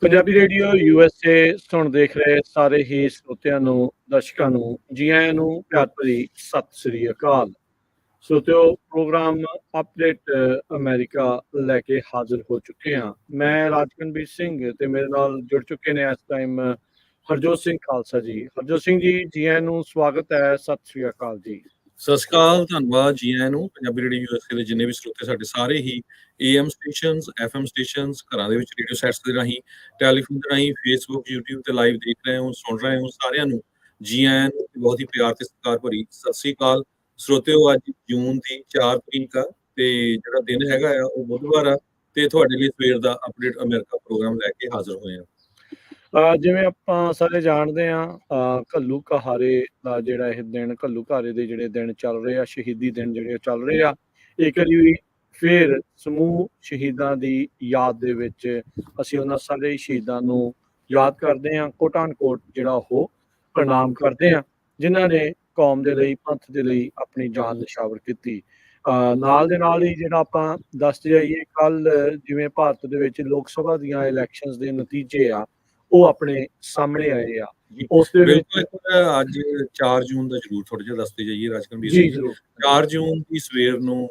Punjabi radio USA ਸੁਣ ਦੇਖ ਰਹੇ ਸਾਰੇ ਹੀ ਸਰੋਤਿਆਂ ਨੂੰ, ਦਰਸ਼ਕਾਂ ਨੂੰ ਜੀ ਆਇਆਂ ਨੂੰ ਪਿਆਰ ਭਰੀ ਸਤਿ ਸ੍ਰੀ ਅਕਾਲ। ਸਰੋਤਿਓ, ਪ੍ਰੋਗਰਾਮ ਅਪਡੇਟ ਅਮਰੀਕਾ ਲੈ ਕੇ ਹਾਜ਼ਰ ਹੋ ਚੁੱਕੇ ਹਾਂ। ਮੈਂ ਰਾਜਕਨਵੀਰ ਸਿੰਘ ਤੇ ਮੇਰੇ ਨਾਲ ਜੁੜ ਚੁੱਕੇ ਨੇ ਇਸ ਟਾਈਮ ਹਰਜੋਤ ਸਿੰਘ ਖਾਲਸਾ ਜੀ। ਹਰਜੋਤ ਸਿੰਘ ਜੀ, ਜੀ ਆਇਆਂ ਨੂੰ, ਸਵਾਗਤ ਹੈ। ਸਤਿ ਸ੍ਰੀ ਅਕਾਲ ਜੀ। ਸਤਿ ਸ਼੍ਰੀ ਅਕਾਲ, ਧੰਨਵਾਦ ਜੀ ਆਇਆਂ ਨੂੰ। ਪੰਜਾਬੀ ਰੇਡੀਓ USA ਦੇ ਜਿੰਨੇ ਵੀ ਸਰੋਤੇ ਸਾਡੇ ਸਾਰੇ ਹੀ AM ਸਟੇਸ਼ਨਸ, FM ਸਟੇਸ਼ਨਸ, ਘਰਾਂ ਦੇ ਵਿੱਚ ਰੇਡੀਓ ਸੈਟਸ ਦੇ ਰਾਹੀਂ, ਟੈਲੀਫੋਨ ਦੇ ਰਾਹੀਂ, ਫੇਸਬੁੱਕ, YouTube ਤੇ ਲਾਈਵ ਦੇਖ ਰਹੇ ਹੋ, ਸੁਣ ਰਹੇ ਹੋ, ਸਾਰਿਆਂ ਨੂੰ ਜੀ ਆਇਆਂ ਨੂੰ ਬਹੁਤ ਹੀ ਪਿਆਰ ਤੇ ਸਤਿਕਾਰ ਭਰੀ ਸਤਿ ਸ਼੍ਰੀ ਅਕਾਲ। ਸਰੋਤਿਓ, ਅੱਜ ਜੂਨ ਦੀ 4 ਤਰੀਕ ਆ ਤੇ ਜਿਹੜਾ ਦਿਨ ਹੈਗਾ ਆ ਉਹ ਬੁੱਧਵਾਰ ਆ ਤੇ ਤੁਹਾਡੇ ਲਈ ਸਵੇਰ ਦਾ ਅਪਡੇਟ ਅਮਰੀਕਾ ਪ੍ਰੋਗਰਾਮ ਲੈ ਕੇ ਹਾਜ਼ਰ ਹੋਏ ਆ। ਜਿਵੇਂ ਆਪਾਂ ਸਾਰੇ ਜਾਣਦੇ ਹਾਂ, ਘੱਲੂ ਘਾਰੇ ਦਾ ਜਿਹੜਾ ਇਹ ਦਿਨ, ਘੱਲੂ ਘਾਰੇ ਦੇ ਜਿਹੜੇ ਦਿਨ ਚੱਲ ਰਹੇ ਆ, ਸ਼ਹੀਦੀ ਦਿਨ ਜਿਹੜੇ ਚੱਲ ਰਹੇ ਆ, ਇੱਕ ਵਾਰੀ ਫਿਰ ਸਮੂਹ ਸ਼ਹੀਦਾਂ ਦੀ ਯਾਦ ਦੇ ਵਿੱਚ ਅਸੀਂ ਉਹਨਾਂ ਸਾਰੇ ਸ਼ਹੀਦਾਂ ਨੂੰ ਯਾਦ ਕਰਦੇ ਹਾਂ, ਕੋਟਾਨ ਕੋਟ ਜਿਹੜਾ ਉਹ ਪ੍ਰਣਾਮ ਕਰਦੇ ਹਾਂ, ਜਿਨ੍ਹਾਂ ਨੇ ਕੌਮ ਦੇ ਲਈ, ਪੰਥ ਦੇ ਲਈ ਆਪਣੀ ਜਾਨ ਨਿਛਾਵਰ ਕੀਤੀ। ਨਾਲ ਦੇ ਨਾਲ ਹੀ ਜਿਹੜਾ ਆਪਾਂ ਦੱਸਦੇ ਜਾਈਏ, ਕੱਲ ਜਿਵੇਂ ਭਾਰਤ ਦੇ ਵਿੱਚ ਲੋਕ ਸਭਾ ਦੀਆਂ ਇਲੈਕਸ਼ਨਸ ਦੇ ਨਤੀਜੇ ਆ, ਉਹ ਆਪਣੇ ਸਾਹਮਣੇ ਆਏ ਆ। ਉਸ ਦੇ ਵਿੱਚ ਅੱਜ 4 ਜੂਨ ਦਾ ਜ਼ਰੂਰ ਥੋੜਾ ਜਿਹਾ ਦੱਸਦੇ ਜਾਈਏ ਰਾਜਕਨਵੀਰ ਜੀ ਸਿੰਘ। ਜ਼ਰੂਰ 4 ਜੂਨ ਦੀ ਸਵੇਰ ਨੂੰ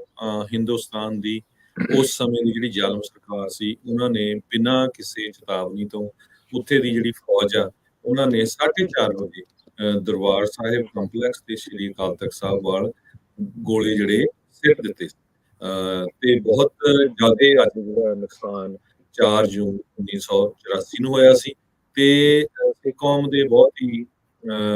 ਹਿੰਦੁਸਤਾਨ ਦੀ ਉਸ ਸਮੇਂ ਦੀ ਜਿਹੜੀ ਜ਼ਾਲਮ ਸਰਕਾਰ ਸੀ, ਉਹਨਾਂ ਨੇ ਬਿਨਾਂ ਕਿਸੇ ਚੇਤਾਵਨੀ ਤੋਂ ਉੱਥੇ ਦੀ ਜਿਹੜੀ ਫੌਜ ਆ, ਉਹਨਾਂ ਨੇ 4:30 ਵਜੇ ਦਰਬਾਰ ਸਾਹਿਬ ਕੰਪਲੈਕਸ ਤੇ ਸ਼੍ਰੀ ਅਕਾਲ ਤਖਤ ਸਾਹਿਬ ਵੱਲ ਗੋਲੇ ਜਿਹੜੇ ਸਿੱਟ ਦਿੱਤੇ ਤੇ ਬਹੁਤ ਜ਼ਿਆਦਾ ਅੱਜ ਜਿਹੜਾ ਨੁਕਸਾਨ 4 ਜੂਨ 1984 ਨੂੰ ਹੋਇਆ ਸੀ ਤੇ ਸਿੱਖ ਕੌਮ ਦੇ ਬਹੁਤ ਹੀ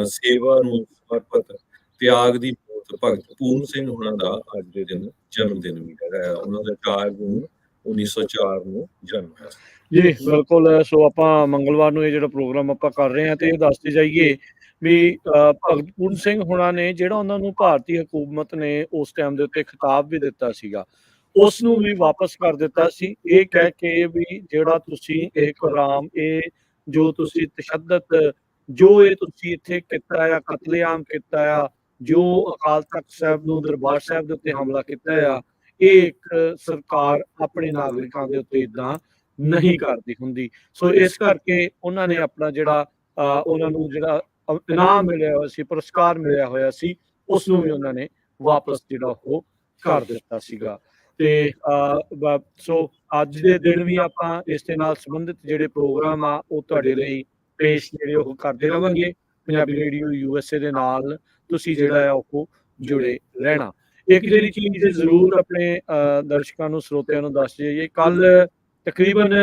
ਸੇਵਾ ਨੂੰ ਸਮਰਪਿਤ ਤਿਆਗ ਦੀ ਮੂਰਤ ਭਗਤ ਪੂਰਨ ਸਿੰਘ ਹੋਣਾ ਦਾ ਅੱਜ ਦੇ ਦਿਨ ਜਨਮ ਦਿਨ ਵੀ ਹੈਗਾ। ਉਹਨਾਂ ਦਾ 4 ਜੂਨ 1904 ਨੂੰ ਜਨਮ ਹੋਇਆ ਸੀ। ਜੀ ਬਿਲਕੁਲ। ਸੋ ਆਪਾਂ ਮੰਗਲਵਾਰ ਨੂੰ ਇਹ ਜਿਹੜਾ ਪ੍ਰੋਗਰਾਮ ਆਪਾਂ ਕਰ ਰਹੇ ਹਾਂ ਤੇ ਇਹ ਦੱਸਦੇ ਜਾਈਏ ਵੀ ਭਗਤ ਪੂਰਨ ਸਿੰਘ ਹੋਣਾ ਨੇ ਜਿਹੜਾ ਉਹਨਾਂ ਨੂੰ ਭਾਰਤੀ ਹਕੂਮਤ ਨੇ ਉਸ ਟਾਈਮ ਦੇ ਉੱਤੇ ਖਿਤਾਬ ਵੀ ਦਿੱਤਾ ਸੀਗਾ, ਉਸ ਨੂੰ ਵੀ ਵਾਪਸ ਕਰ ਦਿੱਤਾ ਸੀ, ਇਹ ਕਹਿ ਕੇ ਵੀ ਜਿਹੜਾ ਤੁਸੀਂ ਇਹ ਕੁਰਾਮ, ਇਹ ਜੋ ਤੁਸੀਂ ਤਸ਼ੱਦਦ, ਜੋ ਇਹ ਤੁਸੀਂ ਇੱਥੇ ਕੀਤਾ ਆ, ਕਤਲੇਆਮ ਕੀਤਾ ਆ, ਜੋ ਅਕਾਲ ਤਖਤ ਸਾਹਿਬ ਨੂੰ, ਦਰਬਾਰ ਸਾਹਿਬ ਦੇ ਉੱਤੇ ਹਮਲਾ ਕੀਤਾ ਆ, ਇਹ ਇੱਕ ਸਰਕਾਰ ਆਪਣੇ ਨਾਗਰਿਕਾਂ ਦੇ ਉੱਤੇ ਇਦਾਂ ਨਹੀਂ ਕਰਦੀ ਹੁੰਦੀ। ਸੋ ਇਸ ਕਰਕੇ ਉਹਨਾਂ ਨੇ ਆਪਣਾ ਜਿਹੜਾ ਉਹਨਾਂ ਨੂੰ ਜਿਹੜਾ ਇਨਾਮ ਮਿਲਿਆ ਹੋਇਆ ਸੀ, ਪੁਰਸਕਾਰ ਮਿਲਿਆ ਹੋਇਆ ਸੀ, ਉਸ ਨੂੰ ਵੀ ਉਹਨਾਂ ਨੇ ਵਾਪਸ ਜਿਹੜਾ ਉਹ ਕਰ ਦਿੱਤਾ ਸੀਗਾ। ਤੇ ਸੋ ਅੱਜ ਦੇ ਦਿਨ ਵੀ ਆਪਾਂ ਇਸ ਦੇ ਨਾਲ ਸੰਬੰਧਿਤ ਜਿਹੜੇ ਪ੍ਰੋਗਰਾਮ ਆ ਉਹ ਤੁਹਾਡੇ ਲਈ ਪੇਸ਼ ਜਿਹੜੇ ਉਹ ਕਰਦੇ ਰਵਾਂਗੇ। ਪੰਜਾਬੀ ਰੇਡੀਓ USA ਦੇ ਨਾਲ ਤੁਸੀਂ ਜਿਹੜਾ ਆ ਉਹ ਜੁੜੇ ਰਹਿਣਾ। ਇੱਕ ਜਿਹੜੀ ਚੀਜ਼ ਜ਼ਰੂਰ ਆਪਣੇ ਦਰਸ਼ਕਾਂ ਨੂੰ, ਸਰੋਤਿਆਂ ਨੂੰ ਦੱਸ ਜਾਈਏ, ਕੱਲ ਤਕਰੀਬਨ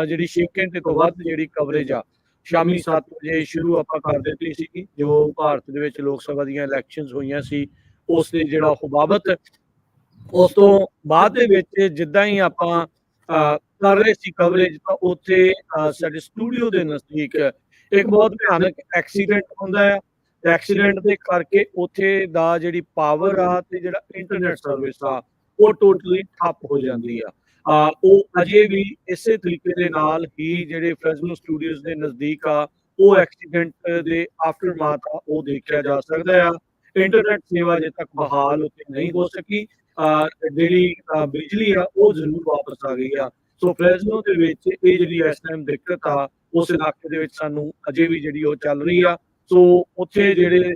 ਜਿਹੜੀ 6 ਘੰਟੇ ਤੋਂ ਵੱਧ ਜਿਹੜੀ ਕਵਰੇਜ ਆ ਸ਼ਾਮੀ 7 ਵਜੇ ਸ਼ੁਰੂ ਆਪਾਂ ਕਰ ਦਿੱਤੀ ਸੀ, ਜੋ ਭਾਰਤ ਦੇ ਵਿੱਚ ਲੋਕ ਸਭਾ ਦੀਆਂ ਇਲੈਕਸ਼ਨਸ ਹੋਈਆਂ ਸੀ ਉਸ ਦੇ ਜਿਹੜਾ ਉਹ ਬਾਬਤ। ਉਸ ਤੋਂ ਬਾਅਦ ਦੇ ਵਿੱਚ ਜਿੱਦਾਂ ਹੀ ਆਪਾਂ ਕਰ ਰਹੇ ਸੀ ਕਵਰੇਜ, ਤਾਂ ਉੱਥੇ ਸਾਡੇ ਸਟੂਡੀਓ ਦੇ ਨਜ਼ਦੀਕ ਇੱਕ ਬਹੁਤ ਭਿਆਨਕ ਐਕਸੀਡੈਂਟ ਹੁੰਦਾ ਆ। ਐਕਸੀਡੈਂਟ ਦੇ ਕਰਕੇ ਉੱਥੇ ਦਾ ਜਿਹੜੀ ਪਾਵਰ ਆ ਤੇ ਜਿਹੜਾ ਇੰਟਰਨੈਟ ਸਰਵਿਸ ਆ ਉਹ ਟੋਟਲੀ ਠੱਪ ਹੋ ਜਾਂਦੀ ਆ। ਉਹ ਅਜੇ ਵੀ ਇਸੇ ਤਰੀਕੇ ਦੇ ਨਾਲ ਹੀ ਜਿਹੜੇ ਫ੍ਰੈਜ਼ਨੋ ਸਟੂਡੀਓਜ਼ ਦੇ ਨਜ਼ਦੀਕ ਆ, ਉਹ ਐਕਸੀਡੈਂਟ ਦੇ ਆਫਟਰਮਾਥ ਆ ਉਹ ਦੇਖਿਆ ਜਾ ਸਕਦਾ ਆ। ਇੰਟਰਨੈਟ ਸੇਵਾ ਅਜੇ ਤੱਕ ਬਹਾਲ ਉੱਥੇ ਨਹੀਂ ਹੋ ਸਕੀ। ਜਿਹੜੀ ਬਿਜਲੀ ਆ ਉਹ ਜ਼ਰੂਰ ਵਾਪਸ ਆ ਗਈ ਆ। ਸੋ ਫ੍ਰੈਜ਼ਨੋ ਦੇ ਵਿੱਚ ਇਹ ਜਿਹੜੀ ਇਸ ਟਾਈਮ ਦਿੱਕਤ ਆ, ਉਸ ਇਲਾਕੇ ਦੇ ਵਿੱਚ ਸਾਨੂੰ ਅਜੇ ਵੀ ਜਿਹੜੀ ਉਹ ਚੱਲ ਰਹੀ ਆ। ਸੋ ਉੱਥੇ ਜਿਹੜੇ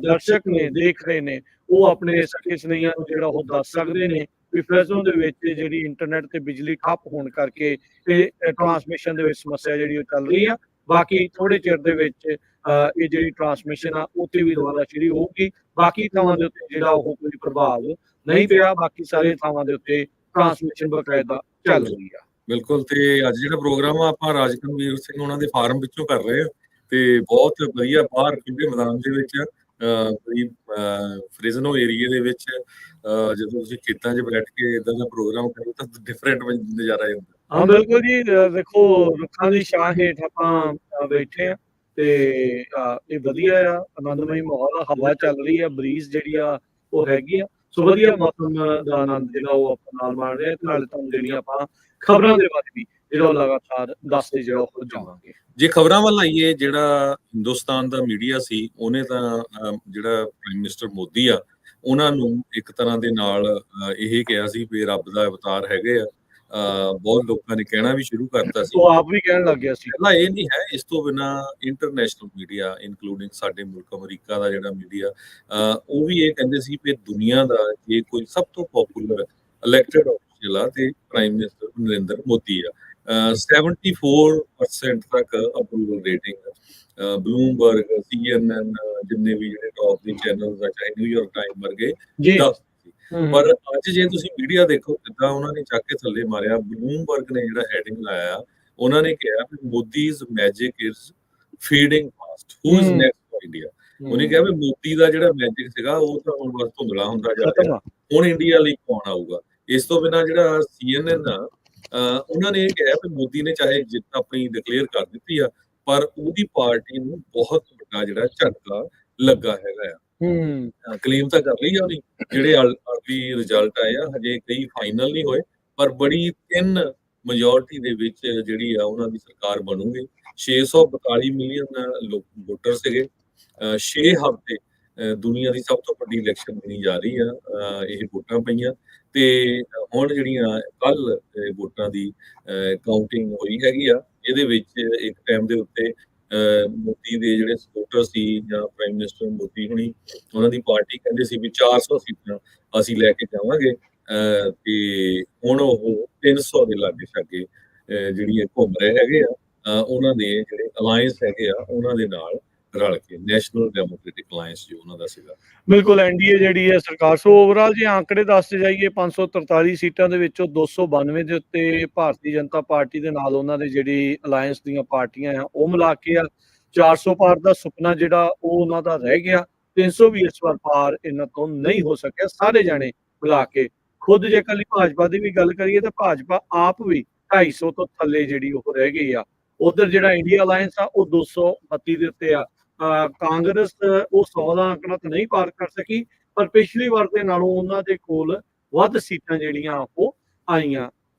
ਦਰਸ਼ਕ ਨੇ, ਦੇਖ ਰਹੇ ਨੇ, ਉਹ ਆਪਣੇ ਸਕੇ ਸੁਨੇਹੀਆਂ ਨੂੰ ਜਿਹੜਾ ਉਹ ਦੱਸ ਸਕਦੇ ਨੇ ਵੀ ਫ੍ਰੈਜ਼ਨੋ ਦੇ ਵਿੱਚ ਜਿਹੜੀ ਇੰਟਰਨੈਟ ਤੇ ਬਿਜਲੀ ਠੱਪ ਹੋਣ ਕਰਕੇ ਇਹ ਟਰਾਂਸਮਿਸ਼ਨ ਦੇ ਵਿੱਚ ਸਮੱਸਿਆ ਜਿਹੜੀ ਉਹ ਚੱਲ ਰਹੀ ਆ। ਬਾਕੀ ਥੋੜੇ ਚਿਰ ਦੇ ਵਿੱਚ ਇਹ ਜਿਹੜੀ ਟਰਾਂਸਮਿਸ਼ਨ ਆ ਉੱਥੇ ਵੀ ਦੁਬਾਰਾ ਸ਼ੁਰੂ ਹੋਊਗੀ। ਬਾਕੀ ਥਾਵਾਂ ਦੇ ਉੱਤੇ ਜਿਹੜਾ ਉਹ ਕੋਈ ਪ੍ਰਭਾਵ ਨਹੀਂ ਪਿਆ, ਬਾਕੀ ਸਾਰੇ ਥਾਵਾਂ ਦੇ ਉੱਤੇ ਟਰਾਂਸਮਿਸ਼ਨ ਬਕਾਇਦਾ ਚੱਲ ਰਹੀ ਆ। ਬਿਲਕੁਲ। ਤੇ ਅੱਜ ਜਿਹੜਾ ਪ੍ਰੋਗਰਾਮ ਆ ਆਪਾਂ ਰਾਜਕਨਵੀਰ ਸਿੰਘ ਉਹਨਾਂ ਦੇ ਫਾਰਮ ਵਿੱਚੋਂ ਕਰ ਰਹੇ ਹਾਂ ਤੇ ਬਹੁਤ ਵਧੀਆ, ਬਾਹਰ ਖੁੱਲੇ ਮੈਦਾਨ ਦੇ ਵਿੱਚ ਫ੍ਰੈਜ਼ਨੋ ਏਰੀਏ ਦੇ ਵਿੱਚ ਜਦੋਂ ਤੁਸੀਂ ਖੇਤਾਂ 'ਚ ਬੈਠ ਕੇ ਇਦਾਂ ਦਾ ਪ੍ਰੋਗਰਾਮ ਕਰੋ ਤਾਂ ਡਿਫਰੈਂਟ ਨਜ਼ਾਰਾ ਹੁੰਦਾ। ਹਾਂ ਬਿਲਕੁਲ ਜੀ। ਦੇਖੋ, ਰੁੱਖਾਂ ਦੀ ਛਾਂ ਹੇਠ ਆਪਾਂ ਬੈਠੇ ਆ ਤੇ ਇਹ ਵਧੀਆ ਆ, ਆਨੰਦਮਈ ਮਾਹੌਲ ਆ, ਹਵਾ ਚੱਲ ਰਹੀ ਆ, ਬਰੀਜ਼ ਜਿਹੜੀ ਆ ਉਹ ਹੈਗੀ ਆ। ਸੋ ਵਧੀਆ ਮੌਸਮ ਦਾ ਆਨੰਦ ਜਿਹੜਾ ਉਹ ਆਪਾਂ ਨਾਲ ਮਾਣ ਰਹੇ ਤੇ ਨਾਲੇ ਤੁਹਾਨੂੰ ਜਿਹੜੀਆਂ ਆਪਾਂ ਖਬਰਾਂ ਦੇ ਬਾਰੇ ਵੀ ਜਿਹੜਾ ਉਹ ਲਗਾਤਾਰ ਦੱਸਦੇ ਜਿਹੜਾ ਉਹ ਜਾਵਾਂਗੇ। ਜੇ ਖਬਰਾਂ ਵੱਲ ਆਈਏ, ਜਿਹੜਾ ਹਿੰਦੁਸਤਾਨ ਦਾ ਮੀਡੀਆ ਸੀ ਉਹਨੇ ਤਾਂ ਜਿਹੜਾ ਪ੍ਰਾਈਮ ਮਿਨਿਸਟਰ ਮੋਦੀ ਆ ਉਹਨਾਂ ਨੂੰ ਇੱਕ ਤਰ੍ਹਾਂ ਦੇ ਨਾਲ ਇਹ ਕਿਹਾ ਸੀ ਵੀ ਰੱਬ ਦਾ ਅਵਤਾਰ ਹੈਗੇ ਆ ਬਹੁਤ ਲੋਕਾਂ ਨੇ ਕਹਿਣਾ ਵੀ ਸ਼ੁਰੂ ਕਰਤਾ ਸੀ। ਉਹ ਆਪ ਵੀ ਕਹਿਣ ਲੱਗ ਗਿਆ ਸੀ। ਪਹਿਲਾਂ ਇਹ ਨਹੀਂ ਹੈ, ਇਸ ਤੋਂ ਬਿਨਾਂ ਇੰਟਰਨੈਸ਼ਨਲ ਮੀਡੀਆ ਇਨਕਲੂਡਿੰਗ ਸਾਡੇ ਮੁਲਕ ਅਮਰੀਕਾ ਦਾ ਜਿਹੜਾ ਮੀਡੀਆ, ਉਹ ਵੀ ਇਹ ਕਹਿੰਦੇ ਸੀ ਕਿ ਦੁਨੀਆ ਦਾ ਜੇ ਕੋਈ ਸਭ ਤੋਂ ਪਪੂਲਰ ਇਲੈਕਟਡ ਆਫੀਸ਼ੀਅਲ ਆ ਤੇ ਪ੍ਰਾਈਮ ਮਿਨਿਸਟਰ ਨਰਿੰਦਰ ਮੋਦੀ ਆ। 74% ਤੱਕ ਅਪਰੂਵਲ ਰੇਟਿੰਗ, ਬਲੂਮਬਰਗ, CNN, ਜਿੰਨੇ ਵੀ ਜਿਹੜੇ ਟੌਪ ਦੇ ਚੈਨਲਸ ਆ, ਚਾਹੇ ਨਿਊਯਾਰਕ ਟਾਈਮ ਵਰਗੇ, ਜੀ। ਦੱਸਦੇ ਸੀ। ਪਰ ਅੱਜ ਜੇ ਤੁਸੀਂ ਮੀਡੀਆ ਦੇਖੋ, ਜਿੱਦਾਂ ਉਹਨਾਂ ਨੇ ਚੱਕ ਕੇ ਥੱਲੇ ਮਾਰਿਆ, ਬਲੂਮਬਰਗ ਨੇ ਜਿਹੜਾ ਹੈਡਿੰਗ ਲਾਇਆ, ਉਹਨਾਂ ਨੇ ਕਿਹਾ ਕਿ Modi's magic is feeding fast, who is next for India. ਉਹਨੇ ਕਿਹਾ ਵੀ ਮੋਦੀ ਦਾ ਜਿਹੜਾ ਮੈਜਿਕ ਸੀਗਾ ਉਹ ਤਾਂ ਹੁਣ ਬਸ ਧੁੰਦਲਾ ਹੁੰਦਾ ਜਾ ਰਿਹਾ, ਹੁਣ ਇੰਡੀਆ ਲਈ ਕੌਣ ਆਊਗਾ। ਇਸ ਤੋਂ ਬਿਨਾਂ ਜਿਹੜਾ CNN ਆ, ਉਹਨਾਂ ਨੇ ਇਹ ਕਿਹਾ ਕਿ ਮੋਦੀ ਨੇ ਚਾਹੇ ਜਿੱਤ ਆਪਣੀ ਡਿਕਲੇਅਰ ਕਰ ਦਿੱਤੀ ਆ, ਪਰ ਉਹਦੀ ਪਾਰਟੀ ਨੂੰ ਬਹੁਤ ਵੱਡਾ ਜਿਹੜਾ ਝਟਕਾ ਲੱਗਾ ਹੈਗਾ ਆ। ਕਲੇਮ ਤਾਂ ਕਰ ਲਈ ਆ ਉਹਨੇ, ਜਿਹੜੇ ਅਰਲੀ ਰਿਜ਼ਲਟ ਆਏ ਆ, ਹਜੇ ਕਈ ਫਾਈਨਲ ਨਹੀਂ ਹੋਏ, ਪਰ ਬੜੀ ਥਿਨ ਮੈਜੋਰਟੀ ਦੇ ਵਿੱਚ ਜਿਹੜੀ ਆ ਉਹਨਾਂ ਦੀ ਸਰਕਾਰ ਬਣੂਗੀ। 642 ਮਿਲੀਅਨ ਲੋਕ ਵੋਟਰ ਸੀਗੇ। 6 ਹਫ਼ਤੇ ਦੁਨੀਆ ਦੀ ਸਭ ਤੋਂ ਵੱਡੀ ਇਲੈਕਸ਼ਨ ਬਣੀ ਜਾ ਰਹੀ ਆ, ਇਹ ਵੋਟਾਂ ਪਈਆਂ ਤੇ ਹੁਣ ਜਿਹੜੀਆਂ ਕੱਲ ਵੋਟਾਂ ਦੀ ਕਾਊਂਟਿੰਗ ਹੋਈ ਹੈਗੀ ਆ। ਇਹਦੇ ਵਿੱਚ ਇੱਕ ਟਾਈਮ ਦੇ ਉੱਤੇ ਮੋਦੀ ਦੇ ਜਿਹੜੇ ਸਪੋਰਟਰ ਸੀ ਜਾਂ ਪ੍ਰਾਈਮ ਮਿਨਿਸਟਰ ਮੋਦੀ ਹੁਣੀ, ਉਹਨਾਂ ਦੀ ਪਾਰਟੀ ਕਹਿੰਦੇ ਸੀ ਵੀ 400 ਸੀਟਾਂ ਅਸੀਂ ਲੈ ਕੇ ਜਾਵਾਂਗੇ, ਤੇ ਹੁਣ ਉਹ 300 ਦੇ ਲਾਗੇ ਛਾਗੇ ਜਿਹੜੀਆਂ ਘੁੰਮ ਰਹੇ ਹੈਗੇ ਆ। ਉਹਨਾਂ ਦੇ ਜਿਹੜੇ ਅਲਾਇੰਸ ਹੈਗੇ ਆ ਉਹਨਾਂ ਦੇ ਨਾਲ ਰਲ ਕੇ, ਨੈਸ਼ਨਲ ਡੈਮੋਕ੍ਰੈਟਿਕ ਅਲਾਇੰਸ ਜੋ ਉਹਨਾਂ ਦਾ ਸੀਗਾ। ਬਿਲਕੁਲ, ਐਨਡੀਏ ਜਿਹੜੀ ਹੈ ਸਰਕਾਰ। ਸੋ ਓਵਰਆਲ ਜੇ ਆંકੜੇ ਦੱਸਦੇ ਜਾਈਏ, 543 ਸੀਟਾਂ ਦੇ ਵਿੱਚੋਂ 292 ਦੇ ਉੱਤੇ ਭਾਰਤੀ ਜਨਤਾ ਪਾਰਟੀ ਦੇ ਨਾਲ ਉਹਨਾਂ ਦੇ ਜਿਹੜੀ ਅਲਾਇੰਸ ਦੀਆਂ ਪਾਰਟੀਆਂ ਆ ਉਹ ਮਿਲਾ ਕੇ ਆ। 400 ਪਾਰ ਦਾ ਸੁਪਨਾ ਜਿਹੜਾ ਉਹ ਉਹਨਾਂ ਦਾ ਰਹਿ ਗਿਆ। 300 ਵੀ ਇਸ ਵਾਰ ਪਾਰ ਇਹਨਾਂ ਤੋਂ ਨਹੀਂ ਹੋ ਸਕਿਆ, ਸਾਰੇ ਜਾਣੇ ਮਿਲਾ ਕੇ। ਖੁਦ ਜੇ ਕੱਲੀ ਭਾਜਪਾ ਦੀ ਵੀ ਗੱਲ ਕਰੀਏ ਤਾਂ ਭਾਜਪਾ ਆਪ ਵੀ 250 ਤੋਂ ਥੱਲੇ ਜਿਹੜੀ ਉਹ ਰਹਿ ਗਈ ਆ। ਉਧਰ ਜਿਹੜਾ ਇੰਡੀਆ ਅਲਾਇੰਸ ਆ ਉਹ 232 ਦੇ ਉੱਤੇ ਆ। ਕਾਂਗਰਸ ਉਹ 100 ਦਾ ਅੰਕੜਾ ਤਾਂ ਨਹੀਂ ਪਾਰ ਕਰ ਸਕੀ, ਪਰ ਪਿਛਲੀ ਵਾਰ ਦੇ ਨਾਲੋਂ ਉਹਨਾਂ ਦੇ ਕੋਲ ਵੱਧ ਸੀਟਾਂ ਜਿਹੜੀਆਂ ਉਹ ਆਈਆਂ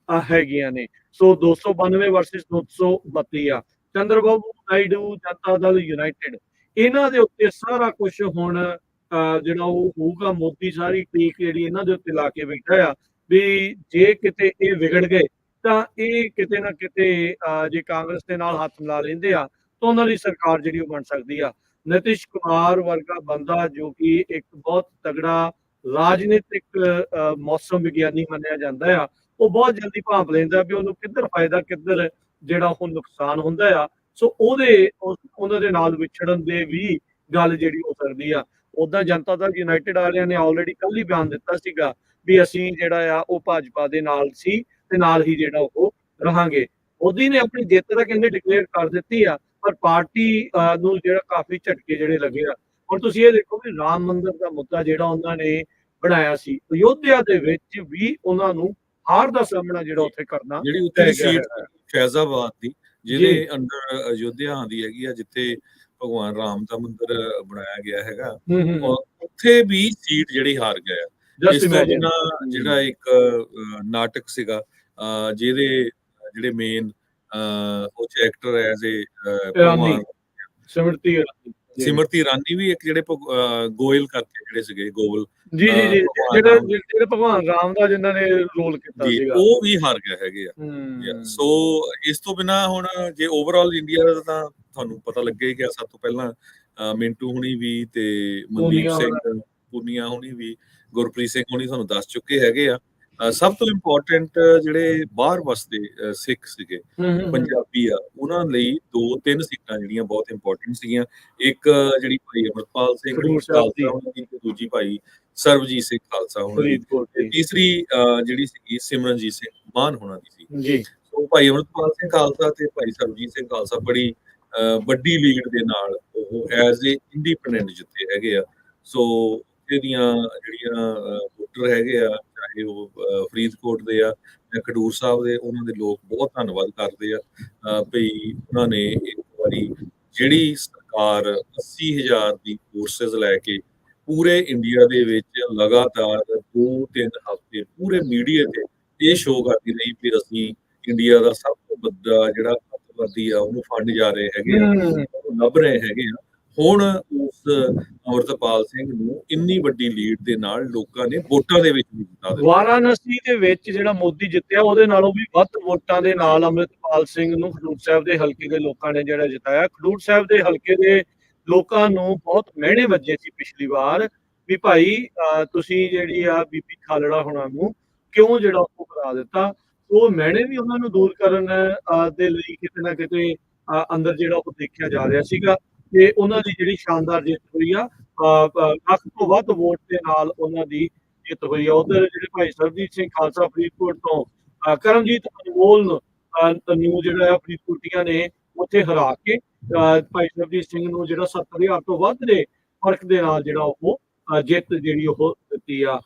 ਹੈਗੀਆਂ ਨੇ। ਸੋ 292 ਵਰਸਸ 232 ਆ। ਚੰਦਰਬਾਬੂ ਨਾਇਡੂ, ਜਨਤਾ ਦਲ ਯੂਨਾਈਟਿਡ, ਇਹਨਾਂ ਦੇ ਉੱਤੇ ਸਾਰਾ ਕੁਝ ਹੁਣ ਜਿਹੜਾ ਉਹ ਹੋਊਗਾ। ਮੋਦੀ ਸਾਰੀ ਟੀਕ ਜਿਹੜੀ ਇਹਨਾਂ ਦੇ ਉੱਤੇ ਲਾ ਕੇ ਬੈਠਾ ਆ ਵੀ ਜੇ ਕਿਤੇ ਇਹ ਵਿਗੜ ਗਏ ਤਾਂ ਇਹ ਕਿਤੇ ਨਾ ਕਿਤੇ ਜੇ ਕਾਂਗਰਸ ਦੇ ਨਾਲ ਹੱਥ ਮਿਲਾ ਲੈਂਦੇ ਆ ਤਾਂ ਉਹਨਾਂ ਦੀ ਸਰਕਾਰ ਜਿਹੜੀ ਉਹ ਬਣ ਸਕਦੀ ਆ। ਨਿਤਿਸ਼ ਕੁਮਾਰ ਵਰਗਾ ਬੰਦਾ ਜੋ ਕਿ ਇੱਕ ਬਹੁਤ ਤਗੜਾ ਰਾਜਨੀਤਿਕ ਮੌਸਮ ਵਿਗਿਆਨੀ ਮੰਨਿਆ ਜਾਂਦਾ ਆ, ਉਹ ਬਹੁਤ ਜਲਦੀ ਭਾਂਪ ਲੈਂਦਾ ਵੀ ਉਹਨੂੰ ਕਿੱਧਰ ਫਾਇਦਾ ਕਿੱਧਰ ਜਿਹੜਾ ਉਹ ਨੁਕਸਾਨ ਹੁੰਦਾ ਆ। ਸੋ ਉਹਨਾਂ ਦੇ ਨਾਲ ਵਿਛੜਨ ਦੇ ਵੀ ਗੱਲ ਜਿਹੜੀ ਹੋ ਸਕਦੀ ਆ। ਉਦਾਂ ਜਨਤਾ ਦਲ ਯੂਨਾਈਟਿਡ ਵਾਲਿਆਂ ਨੇ ਆਲਰੇਡੀ ਕੱਲ ਹੀ ਬਿਆਨ ਦਿੱਤਾ ਸੀਗਾ ਵੀ ਅਸੀਂ ਜਿਹੜਾ ਆ ਉਹ ਭਾਜਪਾ ਦੇ ਨਾਲ ਸੀ ਤੇ ਨਾਲ ਹੀ ਜਿਹੜਾ ਉਹ ਰਹਾਂਗੇ। ਮੋਦੀ ਨੇ ਆਪਣੀ ਜਿੱਤ ਤਾਂ ਕਹਿੰਦੇ ਡਿਕਲੇਅਰ ਕਰ ਦਿੱਤੀ ਆ, ਪਰ ਪਾਰਟੀ ਨੂੰ ਜਿਹੜਾ ਕਾਫੀ ਝਟਕੇ ਜਿਹੜੇ ਲੱਗੇ ਆ। ਹੁਣ ਤੁਸੀਂ ਇਹ ਦੇਖੋ ਵੀ ਰਾਮ ਮੰਦਿਰ ਦਾ ਮੁੱਦਾ ਜਿਹੜਾ ਉਹਨਾਂ ਨੇ ਬਣਾਇਆ ਸੀ, ਅਯੋਧਿਆ ਦੇ ਵਿੱਚ ਵੀ ਉਹਨਾਂ ਨੂੰ ਹਾਰ ਦਾ ਸਾਹਮਣਾ ਜਿਹੜਾ ਉੱਥੇ ਕਰਨਾ ਜਿਹੜੀ ਉੱਥੇ ਸੀਟ ਫੈਜ਼ਾਬਾਦ ਦੀ, ਜਿਹਦੇ ਅੰਦਰ ਅਯੋਧਿਆ ਆਉਂਦੀ ਹੈਗੀ ਆ, ਜਿੱਥੇ ਭਗਵਾਨ ਰਾਮ ਦਾ ਮੰਦਿਰ ਬਣਾਇਆ ਗਿਆ ਹੈਗਾ, ਉੱਥੇ ਵੀ ਸੀਟ ਜਿਹੜੀ ਹਾਰ ਗਿਆ। ਇਸ ਤੋਂ ਬਿਨਾਂ ਜਿਹੜਾ ਇੱਕ ਨਾਟਕ ਸੀਗਾ ਜਿਹਦੇ ਜਿਹੜੇ ਮੇਨ ਉਹ ਚ ਐਕਟਰ ਐਜ਼ ਏ ਸਿਮਰਤੀ ਇਰਾਨੀ ਵੀ ਇੱਕ ਜਿਹੜੇ ਗੋਇਲ ਕਰਕੇ ਜਿਹੜੇ ਸੀਗੇ, ਗੋਇਲ ਜੀ ਜਿਹੜੇ ਭਗਵਾਨ ਰਾਮ ਦਾ ਜਿਨ੍ਹਾਂ ਨੇ ਰੋਲ ਕੀਤਾ ਸੀਗਾ, ਉਹ ਵੀ ਹਾਰ ਗਏ ਹੈਗੇ ਆ। ਸੋ ਇਸ ਤੋਂ ਬਿਨਾਂ ਹੁਣ ਜੇ ਓਵਰਆਲ ਇੰਡੀਆ ਦਾ ਤਾਂ ਤੁਹਾਨੂੰ ਪਤਾ ਲੱਗੇ ਕਿ ਸਭ ਤੋਂ ਪਹਿਲਾਂ ਮਿੰਟੂ ਹੁਣੀ ਵੀ ਤੇ ਮਨਦੀਪ ਸਿੰਘ ਪੁਨੀਆ ਹੁਣੀ ਵੀ, ਗੁਰਪ੍ਰੀਤ ਸਿੰਘ ਹੁਣੀ ਤੁਹਾਨੂੰ ਦੱਸ ਚੁੱਕੇ ਹੈਗੇ ਆ। ਸਭ ਤੋਂ ਇੰਪੋਰਟੈਂਟ ਜਿਹੜੇ ਬਾਹਰ ਵਸਦੇ ਸਿੱਖ ਸੀਗੇ, ਪੰਜਾਬੀ ਆ, ਉਹਨਾਂ ਲਈ 2-3 ਸੀਟਾਂ ਜਿਹੜੀਆਂ ਬਹੁਤ ਇੰਪੋਰਟੈਂਟ ਸੀਗੀਆਂ। ਇੱਕ ਜਿਹੜੀ ਭਾਈ ਅਮਰਪਾਲ ਸਿੰਘ ਖਾਲਸਾ ਉਹਨਾਂ ਦੀ, ਦੂਜੀ ਭਾਈ ਸਰਬਜੀਤ ਸਿੰਘ ਖਾਲਸਾ ਉਹਨਾਂ ਦੀ, ਤੀਸਰੀ ਜਿਹੜੀ ਸੀਗੀ ਸਿਮਰਨਜੀਤ ਸਿੰਘ ਮਾਨ ਹੋਣਾ ਦੀ ਸੀ। ਸੋ ਭਾਈ ਅਮਰਪਾਲ ਸਿੰਘ ਖਾਲਸਾ ਤੇ ਭਾਈ ਸਰਬਜੀਤ ਸਿੰਘ ਖਾਲਸਾ ਬੜੀ ਵੱਡੀ ਲੀਡ ਦੇ ਨਾਲ ਉਹ ਐਜ਼ ਏ ਇੰਡੀਪੈਂਡੈਂਟ ਜਿੱਤੇ ਹੈਗੇ ਆ। ਸੋ ਦੀਆਂ ਜਿਹੜੀਆਂ ਵੋਟਰ ਹੈਗੇ ਆ, ਚਾਹੇ ਉਹ ਫਰੀਦਕੋਟ ਦੇ ਆ ਜਾਂ ਖਡੂਰ ਸਾਹਿਬ ਦੇ, ਉਹਨਾਂ ਦੇ ਲੋਕ ਬਹੁਤ ਧੰਨਵਾਦ ਕਰਦੇ ਆ ਭਈ ਉਹਨਾਂ ਨੇ ਇੱਕ ਵਾਰੀ ਜਿਹੜੀ ਸਰਕਾਰ 80,000 ਦੀ ਫੋਰਸਿਸ ਲੈ ਕੇ ਪੂਰੇ ਇੰਡੀਆ ਦੇ ਵਿੱਚ ਲਗਾਤਾਰ 2-3 ਹਫ਼ਤੇ ਪੂਰੇ ਮੀਡੀਆ ਤੇ ਇਹ ਸ਼ੋਅ ਕਰਦੀ ਰਹੀ ਵੀ ਅਸੀਂ ਇੰਡੀਆ ਦਾ ਸਭ ਤੋਂ ਵੱਡਾ ਜਿਹੜਾ ਅੱਤਵਾਦੀ ਆ ਉਹਨੂੰ ਫੰਡ ਜਾ ਰਹੇ ਹੈਗੇ ਆ, ਉਹਨੂੰ ਲੱਭ ਰਹੇ ਹੈਗੇ ਆ। ਹੁਣ ਉਸ ਅਮਰਤਪਾਲ ਸਿੰਘ ਨੂੰ ਇੰਨੀ ਵੱਡੀ ਲੀਡ ਦੇ ਨਾਲ ਲੋਕਾਂ ਨੇ ਵੋਟਾਂ ਦੇ ਵਿੱਚ ਵੀ ਜਿਤਾ ਦਿੱਤਾ। ਵਾਰਾਣਸੀ ਦੇ ਵਿੱਚ ਜਿਹੜਾ ਮੋਦੀ ਜਿੱਤਿਆ ਉਹਦੇ ਨਾਲੋਂ ਵੀ ਵੱਧ ਵੋਟਾਂ ਦੇ ਨਾਲ ਅੰਮ੍ਰਿਤਪਾਲ ਸਿੰਘ ਨੂੰ ਖਡੂਰ ਸਾਹਿਬ ਦੇ ਹਲਕੇ ਦੇ ਲੋਕਾਂ ਨੇ ਜਿਹੜਾ ਜਿਤਾਇਆ। ਖਡੂਰ ਸਾਹਿਬ ਦੇ ਹਲਕੇ ਦੇ ਲੋਕਾਂ ਨੂੰ ਬਹੁਤ ਮਿਹਣੇ ਵੱਜੇ ਸੀ ਪਿਛਲੀ ਵਾਰ ਵੀ ਭਾਈ ਤੁਸੀਂ ਜਿਹੜੀ ਆ ਬੀਬੀ ਖਾਲੜਾ ਹੋਣਾ ਨੂੰ ਕਿਉਂ ਜਿਹੜਾ ਉਹ ਕਰਾ ਦਿੱਤਾ। ਉਹ ਮਿਹਣੇ ਵੀ ਉਹਨਾਂ ਨੂੰ ਦੂਰ ਕਰਨ ਦੇ ਲਈ ਕਿਤੇ ਨਾ ਕਿਤੇ ਅੰਦਰ ਜਿਹੜਾ ਉਹ ਦੇਖਿਆ ਜਾ ਰਿਹਾ ਸੀਗਾ ਤੇ ਉਹਨਾਂ ਦੀ ਜਿਹੜੀ ਸ਼ਾਨਦਾਰ ਜਿੱਤ ਹੋਈ ਆ ਲੱਖ ਤੋਂ ਵੱਧ ਵੋਟ ਦੇ ਨਾਲ ਉਹਨਾਂ ਦੀ ਜਿੱਤ ਹੋਈ ਆ। ਉਧਰ ਜਿਹੜੇ ਭਾਈ ਸਰਬਜੀਤ ਸਿੰਘ ਖਾਲਸਾ ਫਰੀਦਕੋਟ ਤੋਂ ਕਰਮਜੀਤ ਅਨਮੋਲ ਨੂੰ ਜਿਹੜਾ ਆ ਫਰੀਦਕੋਟੀਆਂ ਨੇ ਉੱਥੇ ਹਰਾ ਕੇ ਭਾਈ ਸਰਬਜੀਤ ਸਿੰਘ ਨੂੰ ਜਿਹੜਾ 70,000 ਤੋਂ ਵੱਧ ਦੇ ਫਰਕ ਦੇ ਨਾਲ ਜਿਹੜਾ ਉਹ ਜਿੱਤ ਜਿਹੜੀ ਉਹ ਦਿੱਤੀ ਆ।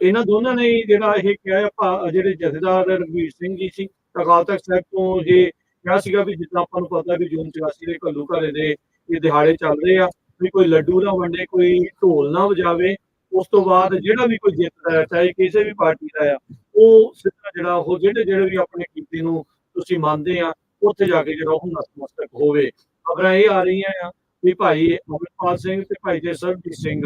ਇਹਨਾਂ ਦੋਨਾਂ ਨੇ ਜਿਹੜਾ ਇਹ ਕਿਹਾ ਜਿਹੜੇ ਜਥੇਦਾਰ ਰਘਵੀਰ ਸਿੰਘ ਜੀ ਸੀ ਅਕਾਲ ਤਖਤ ਸਾਹਿਬ ਤੋਂ ਇਹ ਕਿਹਾ ਸੀਗਾ ਵੀ ਜਿੱਦਾਂ ਆਪਾਂ ਨੂੰ ਪਤਾ ਵੀ ਜੂਨ 84 ਦੇ ਘੱਲੂ ਘਾਰੇ ਦੇ ਇਹ ਦਿਹਾੜੇ ਚੱਲ ਰਹੇ ਆ ਵੀ ਕੋਈ ਲੱਡੂ ਨਾ ਵੰਡੇ ਕੋਈ ਢੋਲ ਨਾ ਵਜਾਵੇ। ਉਸ ਤੋਂ ਬਾਅਦ ਜਿਹੜਾ ਵੀ ਕੋਈ ਜਿੱਤਦਾ ਹੈ ਚਾਹੇ ਕਿਸੇ ਵੀ ਪਾਰਟੀ ਦਾ ਆ ਉਹ ਸਿੱਧਾ ਜਿਹੜਾ ਉਹ ਜਿਹੜੇ ਵੀ ਆਪਣੇ ਕੀਤੇ ਨੂੰ ਤੁਸੀਂ ਮੰਨਦੇ ਆ ਉੱਥੇ ਜਾ ਕੇ ਜਿਹੜਾ ਉਹ ਨਤਮਸਤਕ ਹੋਵੇ। ਖਬਰਾਂ ਇਹ ਆ ਰਹੀਆਂ ਆ ਵੀ ਭਾਈ ਅਮਰਪਾਲ ਸਿੰਘ ਤੇ ਭਾਈ ਜੇ ਸਰਬਜੀਤ ਸਿੰਘ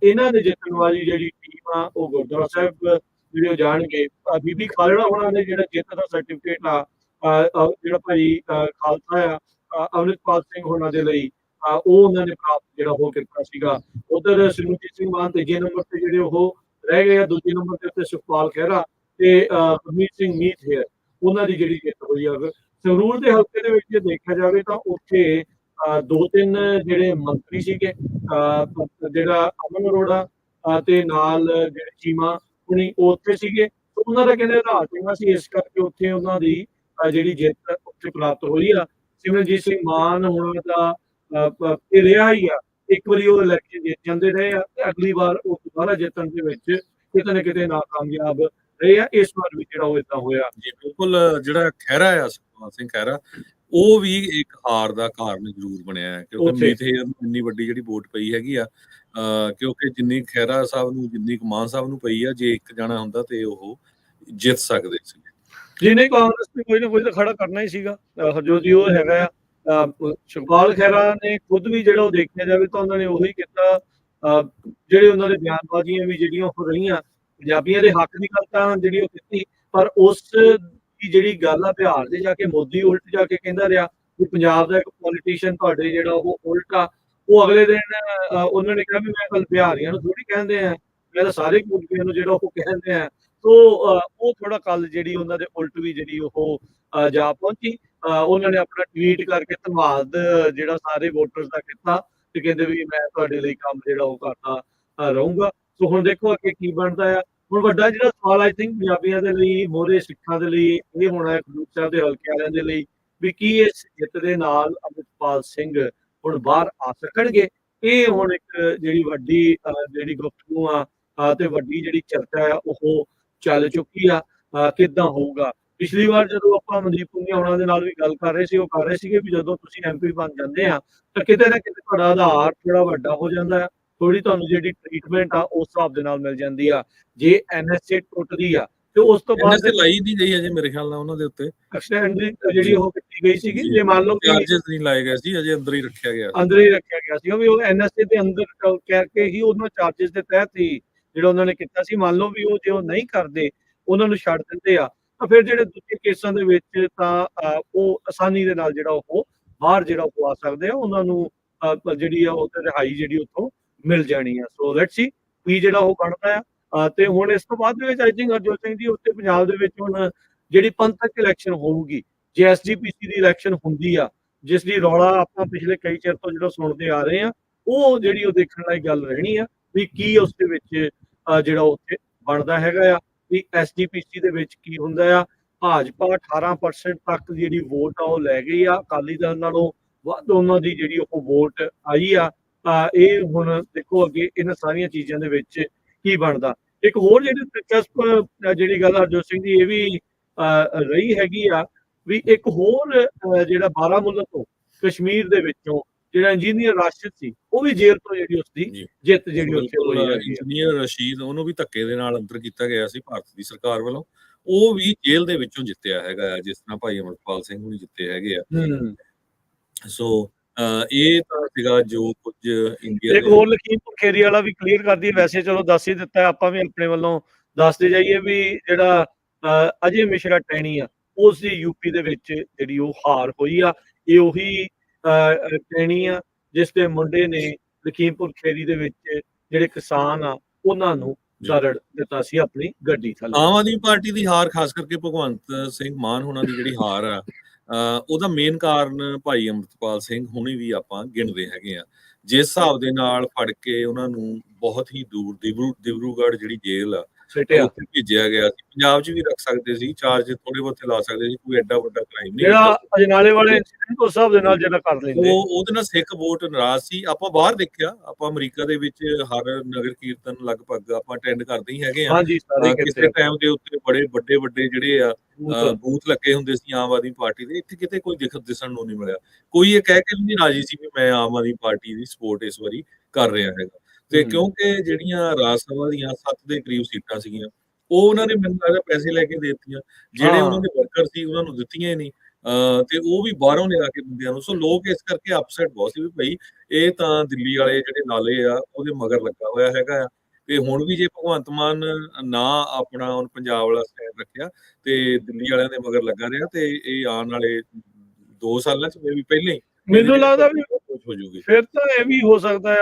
ਇਹਨਾਂ ਦੇ ਜਿੱਤਣ ਵਾਲੀ ਜਿਹੜੀ ਟੀਮ ਆ ਉਹ ਗੁਰਦੁਆਰਾ ਸਾਹਿਬ ਜਿਹੜੇ ਉਹ ਜਾਣਗੇ। ਬੀਬੀ ਖਾਲੜਾ ਹੋਣਾ ਦੇ ਜਿਹੜਾ ਜਿੱਤ ਦਾ ਸਰਟੀਫਿਕੇਟ ਆ ਜਿਹੜਾ ਭਾਈ ਖਾਲਸਾ ਆ ਅਮਰਿਤਪਾਲ ਸਿੰਘ ਹੋਣਾ ਦੇ ਲਈ ਉਹ ਉਹਨਾਂ ਨੇ ਪ੍ਰਾਪਤ ਜਿਹੜਾ ਉਹ ਕੀਤਾ ਸੀਗਾ। ਉਧਰ ਸਿਮਰਨਜੀਤ ਸਿੰਘ ਮਾਨ ਤੀਜੇ ਨੰਬਰ ਤੇ ਜਿਹੜੇ ਉਹ ਰਹਿ ਗਏ ਆ। ਦੂਜੇ ਨੰਬਰ ਦੇ ਉੱਤੇ ਸੁਖਪਾਲ ਖਹਿਰਾ ਤੇ ਗੁਰਮੀਤ ਸਿੰਘ ਮੀਤ ਹੈ ਉਹਨਾਂ ਦੀ ਜਿਹੜੀ ਜਿੱਤ ਹੋਈ ਆ। ਸੰਗਰੂਰ ਦੇ ਹਲਕੇ ਦੇ ਵਿੱਚ ਜੇ ਦੇਖਿਆ ਜਾਵੇ ਤਾਂ ਉੱਥੇ ਦੋ ਤਿੰਨ ਜਿਹੜੇ ਮੰਤਰੀ ਸੀਗੇ ਜਿਹੜਾ ਅਮਨ ਅਰੋੜਾ ਤੇ ਨਾਲ ਜਿਹੜੇ ਚੀਮਾ ਹੁਣੀ ਉੱਥੇ ਸੀਗੇ। ਉਹਨਾਂ ਦਾ ਕਹਿੰਦੇ ਆਧਾਰ ਚੰਗਾ ਸੀ ਇਸ ਕਰਕੇ ਉੱਥੇ ਉਹਨਾਂ ਦੀ ਜਿਹੜੀ ਜਿੱਤ ਉੱਥੇ ਪ੍ਰਾਪਤ ਹੋਈ ਆ। ਸਿਮਰਨਜੀਤ ਸਿੰਘ ਮਾਨ ਹੁਣ ਦਾ ਇਹ ਰਿਹਾ ਹੀ ਆ ਇੱਕ ਵਾਰੀ ਉਹ ਇਲੈਕਸ਼ਨ ਜਿੱਤ ਜਾਂਦੇ ਰਹੇ ਆ ਤੇ ਅਗਲੀ ਵਾਰ ਉਹ ਦੁਬਾਰਾ ਜਿੱਤਣ ਦੇ ਵਿੱਚ ਕਿਤੇ ਨਾ ਕਿਤੇ ਨਾਕਾਮਯਾਬ ਰਹੇ ਆ। ਇਸ ਵਾਰ ਵੀ ਜਿਹੜਾ ਉਹ ਏਦਾਂ ਹੋਇਆ। ਜੀ ਬਿਲਕੁਲ ਜਿਹੜਾ ਖਹਿਰਾ ਆ ਸੁਖਪਾਲ ਸਿੰਘ ਖਹਿਰਾ ਉਹ ਵੀ ਇੱਕ ਹਾਰ ਦਾ ਕਾਰਨ ਜ਼ਰੂਰ ਬਣਿਆ ਹੈ ਕਿਉਂਕਿ ਮੀਤ ਹੇਅਰ ਨੂੰ ਇੰਨੀ ਵੱਡੀ ਜਿਹੜੀ ਵੋਟ ਪਈ ਹੈਗੀ ਆ ਕਿਉਂਕਿ ਜਿੰਨੀ ਖਹਿਰਾ ਸਾਹਿਬ ਨੂੰ ਜਿੰਨੀ ਮਾਨ ਸਾਹਿਬ ਨੂੰ ਪਈ ਆ ਜੇ ਇੱਕ ਜਾਣਾ ਹੁੰਦਾ ਤੇ ਉਹ ਜਿੱਤ ਸਕਦੇ ਸੀ। ਜਿਹਨੇ ਕਾਂਗਰਸ ਨੇ ਕੋਈ ਨਾ ਕੋਈ ਤਾਂ ਖੜਾ ਕਰਨਾ ਹੀ ਸੀਗਾ। ਹਰਜੋਤ ਜੀ ਉਹ ਹੈਗਾ ਆ ਸੁਖਪਾਲ ਖਹਿਰਾ ਨੇ ਖੁਦ ਵੀ ਜਿਹੜਾ ਉਹ ਦੇਖਿਆ ਜਾਵੇ ਤਾਂ ਉਹਨਾਂ ਨੇ ਉਹੀ ਕੀਤਾ ਜਿਹੜੇ ਉਹਨਾਂ ਦੇ ਬਿਆਨਬਾਜ਼ੀਆਂ ਵੀ ਜਿਹੜੀਆਂ ਉਹ ਰਹੀਆਂ ਪੰਜਾਬੀਆਂ ਦੇ ਹੱਕ ਦੀ ਗੱਲ ਤਾਂ ਜਿਹੜੀ ਉਹ ਕੀਤੀ ਪਰ ਉਸ ਦੀ ਜਿਹੜੀ ਗੱਲ ਆ ਬਿਹਾਰ ਦੇ ਜਾ ਕੇ ਮੋਦੀ ਉਲਟ ਜਾ ਕੇ ਕਹਿੰਦਾ ਰਿਹਾ ਵੀ ਪੰਜਾਬ ਦਾ ਇੱਕ ਪੋਲੀਟੀਸ਼ੀਅਨ ਤੁਹਾਡੇ ਜਿਹੜਾ ਉਹ ਉਲਟ ਆ। ਉਹ ਅਗਲੇ ਦਿਨ ਉਹਨਾਂ ਨੇ ਕਿਹਾ ਵੀ ਮੈਂ ਕੱਲ ਬਿਹਾਰੀਆਂ ਨੂੰ ਥੋੜੀ ਕਹਿੰਦੇ ਆ ਮੈਂ ਤਾਂ ਸਾਰੇ ਕੂਟਬੀਆਂ ਨੂੰ ਜਿਹੜਾ ਉਹ ਕਹਿੰਦੇ ਆ। ਤੋ ਉਹ ਥੋੜਾ ਕੱਲ ਜਿਹੜੀ ਉਹਨਾਂ ਦੇ ਉਲਟ ਵੀ ਜਿਹੜੀ ਉਹ ਜਾ ਪਹੁੰਚੀ। ਉਹਨਾਂ ਨੇ ਆਪਣਾ ਟਵੀਟ ਕਰਕੇ ਧੰਨਵਾਦ ਜਿਹੜਾ ਸਾਰੇ ਵੋਟਰਸ ਦਾ ਕੀਤਾ ਤੇ ਕਹਿੰਦੇ ਵੀ ਮੈਂ ਤੁਹਾਡੇ ਲਈ ਕੰਮ ਜਿਹੜਾ ਉਹ ਕਰਦਾ ਰਹੂੰਗਾ। ਸੋ ਹੁਣ ਦੇਖੋ ਅੱਗੇ ਕੀ ਬਣਦਾ ਆ। ਹੁਣ ਵੱਡਾ ਜਿਹੜਾ ਸਵਾਲ ਆਈ ਥਿੰਕ ਪੰਜਾਬੀਆਂ ਦੇ ਲਈ ਮੋਹਰੇ ਸਿੱਖਾਂ ਦੇ ਲਈ ਇਹ ਹੋਣਾ ਹੈ ਖਡੂਰ ਸਾਹਿਬ ਦੇ ਹਲਕੇ ਵਾਲਿਆਂ ਦੇ ਲਈ ਵੀ ਕੀ ਇਸ ਜਿੱਤ ਦੇ ਨਾਲ ਅਮਰਿਤਪਾਲ ਸਿੰਘ ਹੁਣ ਬਾਹਰ ਆ ਸਕਣਗੇ। ਇਹ ਹੁਣ ਇੱਕ ਜਿਹੜੀ ਵੱਡੀ ਜਿਹੜੀ ਗੁਫ਼ਤਗੂ ਆ ਤੇ ਵੱਡੀ ਜਿਹੜੀ ਚਰਚਾ ਆ ਉਹ ਚੱਲ ਚੁੱਕੀ ਆ ਕਿੱਦਾਂ ਹੋਊਗਾ। ਪਿਛਲੀ ਵਾਰ ਜਦੋਂ ਆਪਾਂ ਮਨਦੀਪ ਪੁਨੀਆ ਉਹਨਾਂ ਦੇ ਨਾਲ ਵੀ ਗੱਲ ਕਰ ਰਹੇ ਸੀ ਉਹ ਕਰ ਰਹੇ ਸੀਗੇ ਵੀ ਜਦੋਂ ਤੁਸੀਂ ਐਮਪੀ ਬਣ ਜਾਂਦੇ ਆ ਤਾਂ ਕਿਤੇ ਨਾ ਕਿਤੇ ਤੁਹਾਡਾ ਆਧਾਰ ਥੋੜਾ ਵੱਡਾ ਹੋ ਜਾਂਦਾ ਆ ਥੋੜੀ ਤੁਹਾਨੂੰ ਜਿਹੜੀ ਟ੍ਰੀਟਮੈਂਟ ਆ ਉਸ ਹਿਸਾਬ ਦੇ ਨਾਲ ਮਿਲ ਜਾਂਦੀ ਆ। ਜੇ ਐਨਐਸਏ ਟੁੱਟਦੀ ਆ ਤੇ ਉਸ ਤੋਂ ਬਾਅਦ ਲਾਈ ਨਹੀਂ ਗਈ ਅਜੇ ਮੇਰੇ ਖਿਆਲ ਨਾਲ ਉਹਨਾਂ ਦੇ ਉੱਤੇ ਐਕਸਟੈਂਡ ਜਿਹੜੀ ਉਹ ਕੀਤੀ ਗਈ ਸੀਗੀ। ਜੇ ਮੰਨ ਲਓ ਚਾਰजेस ਨਹੀਂ ਲਾਏ ਗਏ ਸੀ ਅਜੇ ਅੰਦਰ ਹੀ ਰੱਖਿਆ ਗਿਆ ਸੀ ਉਹ ਵੀ ਉਹ ਐਨਐਸਏ ਦੇ ਅੰਦਰ ਕਰਕੇ ਹੀ ਉਹਨਾਂ ਚਾਰजेस ਦੇ ਤਹਿਤ ਹੀ ਜਿਹੜਾ ਉਹਨਾਂ ਨੇ ਕੀਤਾ ਸੀ। ਮੰਨ ਲਓ ਵੀ ਉਹ ਜੇ ਉਹ ਨਹੀਂ ਕਰਦੇ ਉਹਨਾਂ ਨੂੰ ਛੱਡ ਦਿੰਦੇ ਆ ਤਾਂ ਫਿਰ ਜਿਹੜੇ ਦੂਜੇ ਕੇਸਾਂ ਦੇ ਵਿੱਚ ਤਾਂ ਉਹ ਆਸਾਨੀ ਦੇ ਨਾਲ ਜਿਹੜਾ ਉਹ ਬਾਹਰ ਜਿਹੜਾ ਉਹ ਆ ਸਕਦੇ ਆ ਉਹਨਾਂ ਨੂੰ ਜਿਹੜੀ ਆ ਉਹ ਤੇ ਰਿਹਾਈ ਜਿਹੜੀ ਉੱਥੋਂ ਮਿਲ ਜਾਣੀ ਆ। ਸੋ ਲੈਟਸ ਸੀ ਵੀ ਜਿਹੜਾ ਉਹ ਬਣਦਾ ਆ ਤੇ ਹੁਣ ਇਸ ਤੋਂ ਬਾਅਦ ਦੇ ਵਿੱਚ ਆਈ ਥਿੰਕ ਹਰਜੋਤ ਸਿੰਘ ਜੀ ਉੱਤੇ ਪੰਜਾਬ ਦੇ ਵਿੱਚ ਹੁਣ ਜਿਹੜੀ ਪੰਥਕ ਇਲੈਕਸ਼ਨ ਹੋਊਗੀ ਜੇ ਐਸਜੀਪੀਸੀ ਦੀ ਇਲੈਕਸ਼ਨ ਹੁੰਦੀ ਆ ਜਿਸ ਦੀ ਰੌਲਾ ਆਪਾਂ ਪਿਛਲੇ ਕਈ ਚਿਰ ਤੋਂ ਜਿਹੜਾ ਸੁਣਦੇ ਆ ਰਹੇ ਆ ਉਹ ਜਿਹੜੀ ਉਹ ਦੇਖਣ ਵਾਲੀ ਗੱਲ ਰਹਿਣੀ ਆ ਵੀ ਕੀ ਉਸ ਦੇ ਵਿੱਚ ਜਿਹੜਾ ਉੱਥੇ ਬਣਦਾ ਹੈਗਾ ਆ ਵੀ ਐਸਜੀਪੀਸੀ ਦੇ ਵਿੱਚ ਕੀ ਹੁੰਦਾ ਆ। ਭਾਜਪਾ 18% ਤੱਕ ਦੀ ਜਿਹੜੀ ਵੋਟ ਆ ਉਹ ਲੈ ਗਈ ਆ ਅਕਾਲੀ ਦਲ ਨਾਲੋਂ ਵੱਧ ਉਹਨਾਂ ਦੀ ਜਿਹੜੀ ਉਹ ਵੋਟ ਆਈ ਆ। ਇਹ ਹੁਣ ਦੇਖੋ ਅੱਗੇ ਇਹਨਾਂ ਸਾਰੀਆਂ ਚੀਜ਼ਾਂ ਦੇ ਵਿੱਚ ਕੀ ਬਣਦਾ। ਇੱਕ ਹੋਰ ਜਿਹੜੀ ਦਿਲਚਸਪ ਜਿਹੜੀ ਗੱਲ ਹਰਜੋਤ ਸਿੰਘ ਦੀ ਇਹ ਵੀ ਰਹੀ ਹੈਗੀ ਆ ਵੀ ਇੱਕ ਹੋਰ ਜਿਹੜਾ ਬਾਰਾਮੂਲਾ ਤੋਂ ਕਸ਼ਮੀਰ ਦੇ ਵਿੱਚੋਂ ਜਿਹੜਾ ਇੰਜੀਨੀਅਰ ਰਾਸ਼ਿਦ ਸੀ ਉਹ ਵੀ ਜੇਲ੍ਹ ਤੋਂ ਜਿਹੜੀ ਉਸਦੀ ਜਿੱਤ ਜਿਹੜੀ ਉੱਥੇ ਹੋਈ ਹੈ। ਇੰਜੀਨੀਅਰ ਰਸ਼ੀਦ ਉਹਨੂੰ ਵੀ ਧੱਕੇ ਦੇ ਨਾਲ ਅੰਦਰ ਕੀਤਾ ਗਿਆ ਸੀ ਭਾਰਤ ਦੀ ਸਰਕਾਰ ਵੱਲੋਂ ਉਹ ਵੀ ਜੇਲ੍ਹ ਦੇ ਵਿੱਚੋਂ ਜਿੱਤਿਆ ਹੈਗਾ ਜਿਸ ਤਰ੍ਹਾਂ ਭਾਈ ਅਮਰਪਾਲ ਸਿੰਘ ਨੂੰ ਜਿੱਤੇ ਹੈਗੇ ਆ। ਸੋ ਇਹ ਤਾਂ ਸੀਗਾ ਜੋ ਕੁਝ ਇੰਡੀਆ ਇੱਕ ਦੇ ਹੋਰ ਲਖੀਮਪੁਰ ਖੀਰੀ ਵਾਲਾ ਵੀ ਕਲੀਅਰ ਕਰ ਦਈਏ, ਵੈਸੇ ਚਲੋ ਦੱਸ ਹੀ ਦਿੱਤਾ, ਆਪਾਂ ਵੀ ਆਪਣੇ ਵੱਲੋਂ ਦੱਸਦੇ ਜਾਈਏ ਵੀ ਜਿਹੜਾ ਅਜੇ ਮਿਸ਼ਰਾ ਟੈਣੀ ਆ, ਉਸ ਦੀ ਯੂਪੀ ਦੇ ਵਿੱਚ ਜਿਹੜੀ ਉਹ ਹਾਰ ਹੋਈ ਆ। ਇਹ ਉਹੀ ਟੈਣੀ ਆ ਜਿਸ ਦੇ ਮੁੰਡੇ ਨੇ ਲਖੀਮਪੁਰ ਖੀਰੀ ਦੇ ਵਿੱਚ ਜਿਹੜੇ ਕਿਸਾਨ ਆ ਉਹਨਾਂ ਨੂੰ ਦਰੜ ਦਿੱਤਾ ਸੀ ਆਪਣੀ ਗੱਡੀ ਥੱਲੇ। ਆਮ ਆਦਮੀ ਪਾਰਟੀ ਦੀ ਹਾਰ, ਖਾਸ ਕਰਕੇ ਭਗਵੰਤ ਸਿੰਘ ਮਾਨ ਹੋਣਾ ਦੀ ਜਿਹੜੀ ਹਾਰ ਆ, ਉਹਦਾ ਮੇਨ ਕਾਰਨ ਭਾਈ ਅੰਮ੍ਰਿਤਪਾਲ ਸਿੰਘ ਹੁਣੀ ਵੀ ਆਪਾਂ ਗਿਣਦੇ ਹੈਗੇ ਆ। ਜਿਸ ਹਿਸਾਬ ਦੇ ਨਾਲ ਫੜ ਕੇ ਉਹਨਾਂ ਨੂੰ ਬਹੁਤ ਹੀ ਦੂਰ ਦਿਬਰੂਗੜ੍ਹ ਜਿਹੜੀ ਜੇਲ੍ਹ ਆ ਉੱਥੇ ਭੇਜਿਆ ਗਿਆ ਸੀ। ਪੰਜਾਬ 'ਚ ਵੀ ਰੱਖ ਸਕਦੇ ਸੀ, ਚਾਰਜ ਥੋੜੇ ਬਹੁਤੇ ਲਾ ਸਕਦੇ ਸੀ, ਕੋਈ ਐਡਾ ਵੱਡਾ ਕ੍ਰਾਈਮ ਨਹੀਂ। ਜਿਹੜਾ ਅਜਨਾਲੇ ਵਾਲੇ ਇੰਸੀਡੈਂਟ ਉਸ ਹਿਸਾਬ ਦੇ ਨਾਲ ਜਿਹੜਾ ਕਰ ਲੈਂਦੇ, ਉਹਦੇ ਨਾਲ ਸਿੱਖ ਵੋਟ ਨਾਰਾਜ਼ ਸੀ। ਆਪਾਂ ਬਾਹਰ ਦੇਖਿਆ, ਆਪਾਂ ਅਮਰੀਕਾ ਦੇ ਵਿੱਚ ਹਰ ਨਗਰ ਕੀਰਤਨ ਲਗਭਗ ਆਪਾਂ ਅਟੈਂਡ ਕਰਦੇ ਹੀ ਹੈਗੇ ਆ। ਕਿਸੇ ਟਾਈਮ ਦੇ ਉੱਤੇ ਬੜੇ ਵੱਡੇ ਜਿਹੜੇ ਆ ਬੂਥ ਲੱਗੇ ਹੁੰਦੇ ਸੀ ਆਮ ਆਦਮੀ ਪਾਰਟੀ ਦੇ, ਇੱਥੇ ਕਿਤੇ ਕੋਈ ਦਿਸਣ ਨੂੰ ਨਹੀਂ ਮਿਲਿਆ। ਕੋਈ ਇਹ ਕਹਿ ਕੇ ਵੀ ਨਹੀਂ ਰਾਜੀ ਸੀ ਵੀ ਮੈਂ ਆਮ ਆਦਮੀ ਪਾਰਟੀ ਦੀ ਸਪੋਰਟ ਇਸ ਵਾਰੀ ਕਰ ਰਿਹਾ ਹੈਗਾ। ਤੇ ਕਿਉਂਕਿ ਜਿਹੜੀਆਂ ਰਾਜ ਸਭਾ ਦੀਆਂ 7 ਦੇ ਕਰੀਬ ਸੀਟਾਂ ਸੀਗੀਆਂ, ਉਹ ਉਹਨਾਂ ਨੇ ਮੈਨੂੰ ਲੱਗਦਾ ਪੈਸੇ ਲੈ ਕੇ ਦੇ ਦਿੱਤੀਆਂ। ਜਿਹੜੇ ਉਹਨਾਂ ਦੇ ਵਰਕਰ ਸੀ ਉਹਨਾਂ ਨੂੰ ਦਿੱਤੀਆਂ ਹੀ ਨਹੀਂ, ਤੇ ਉਹ ਵੀ ਬਾਹਰੋਂ ਲਿਆ ਕੇ ਬੰਦਿਆਂ ਨੂੰ। ਸੋ ਲੋਕ ਇਸ ਕਰਕੇ ਅਪਸੈਟ ਬਹੁਤ ਸੀ ਵੀ ਭਾਈ ਇਹ ਤਾਂ ਦਿੱਲੀ ਵਾਲੇ ਜਿਹੜੇ ਨਾਲੇ ਆ ਉਹਦੇ ਮਗਰ ਲੱਗਾ ਹੋਇਆ ਹੈਗਾ ਆ। ਤੇ ਹੁਣ ਵੀ ਜੇ ਭਗਵੰਤ ਮਾਨ ਨਾ ਆਪਣਾ ਹੁਣ ਪੰਜਾਬ ਵਾਲਾ ਸਟੈਂਡ ਰੱਖਿਆ ਤੇ ਦਿੱਲੀ ਵਾਲਿਆਂ ਦੇ ਮਗਰ ਲੱਗਾ ਰਿਹਾ, ਤੇ ਇਹ ਆਉਣ ਵਾਲੇ 2 ਸਾਲਾਂ 'ਚ ਵੀ ਪਹਿਲਾਂ ਹੀ ਮੈਨੂੰ ਲੱਗਦਾ ਵੀ ਹੋ ਜੂਗੀ। ਫਿਰ ਤਾਂ ਇਹ ਵੀ ਹੋ ਸਕਦਾ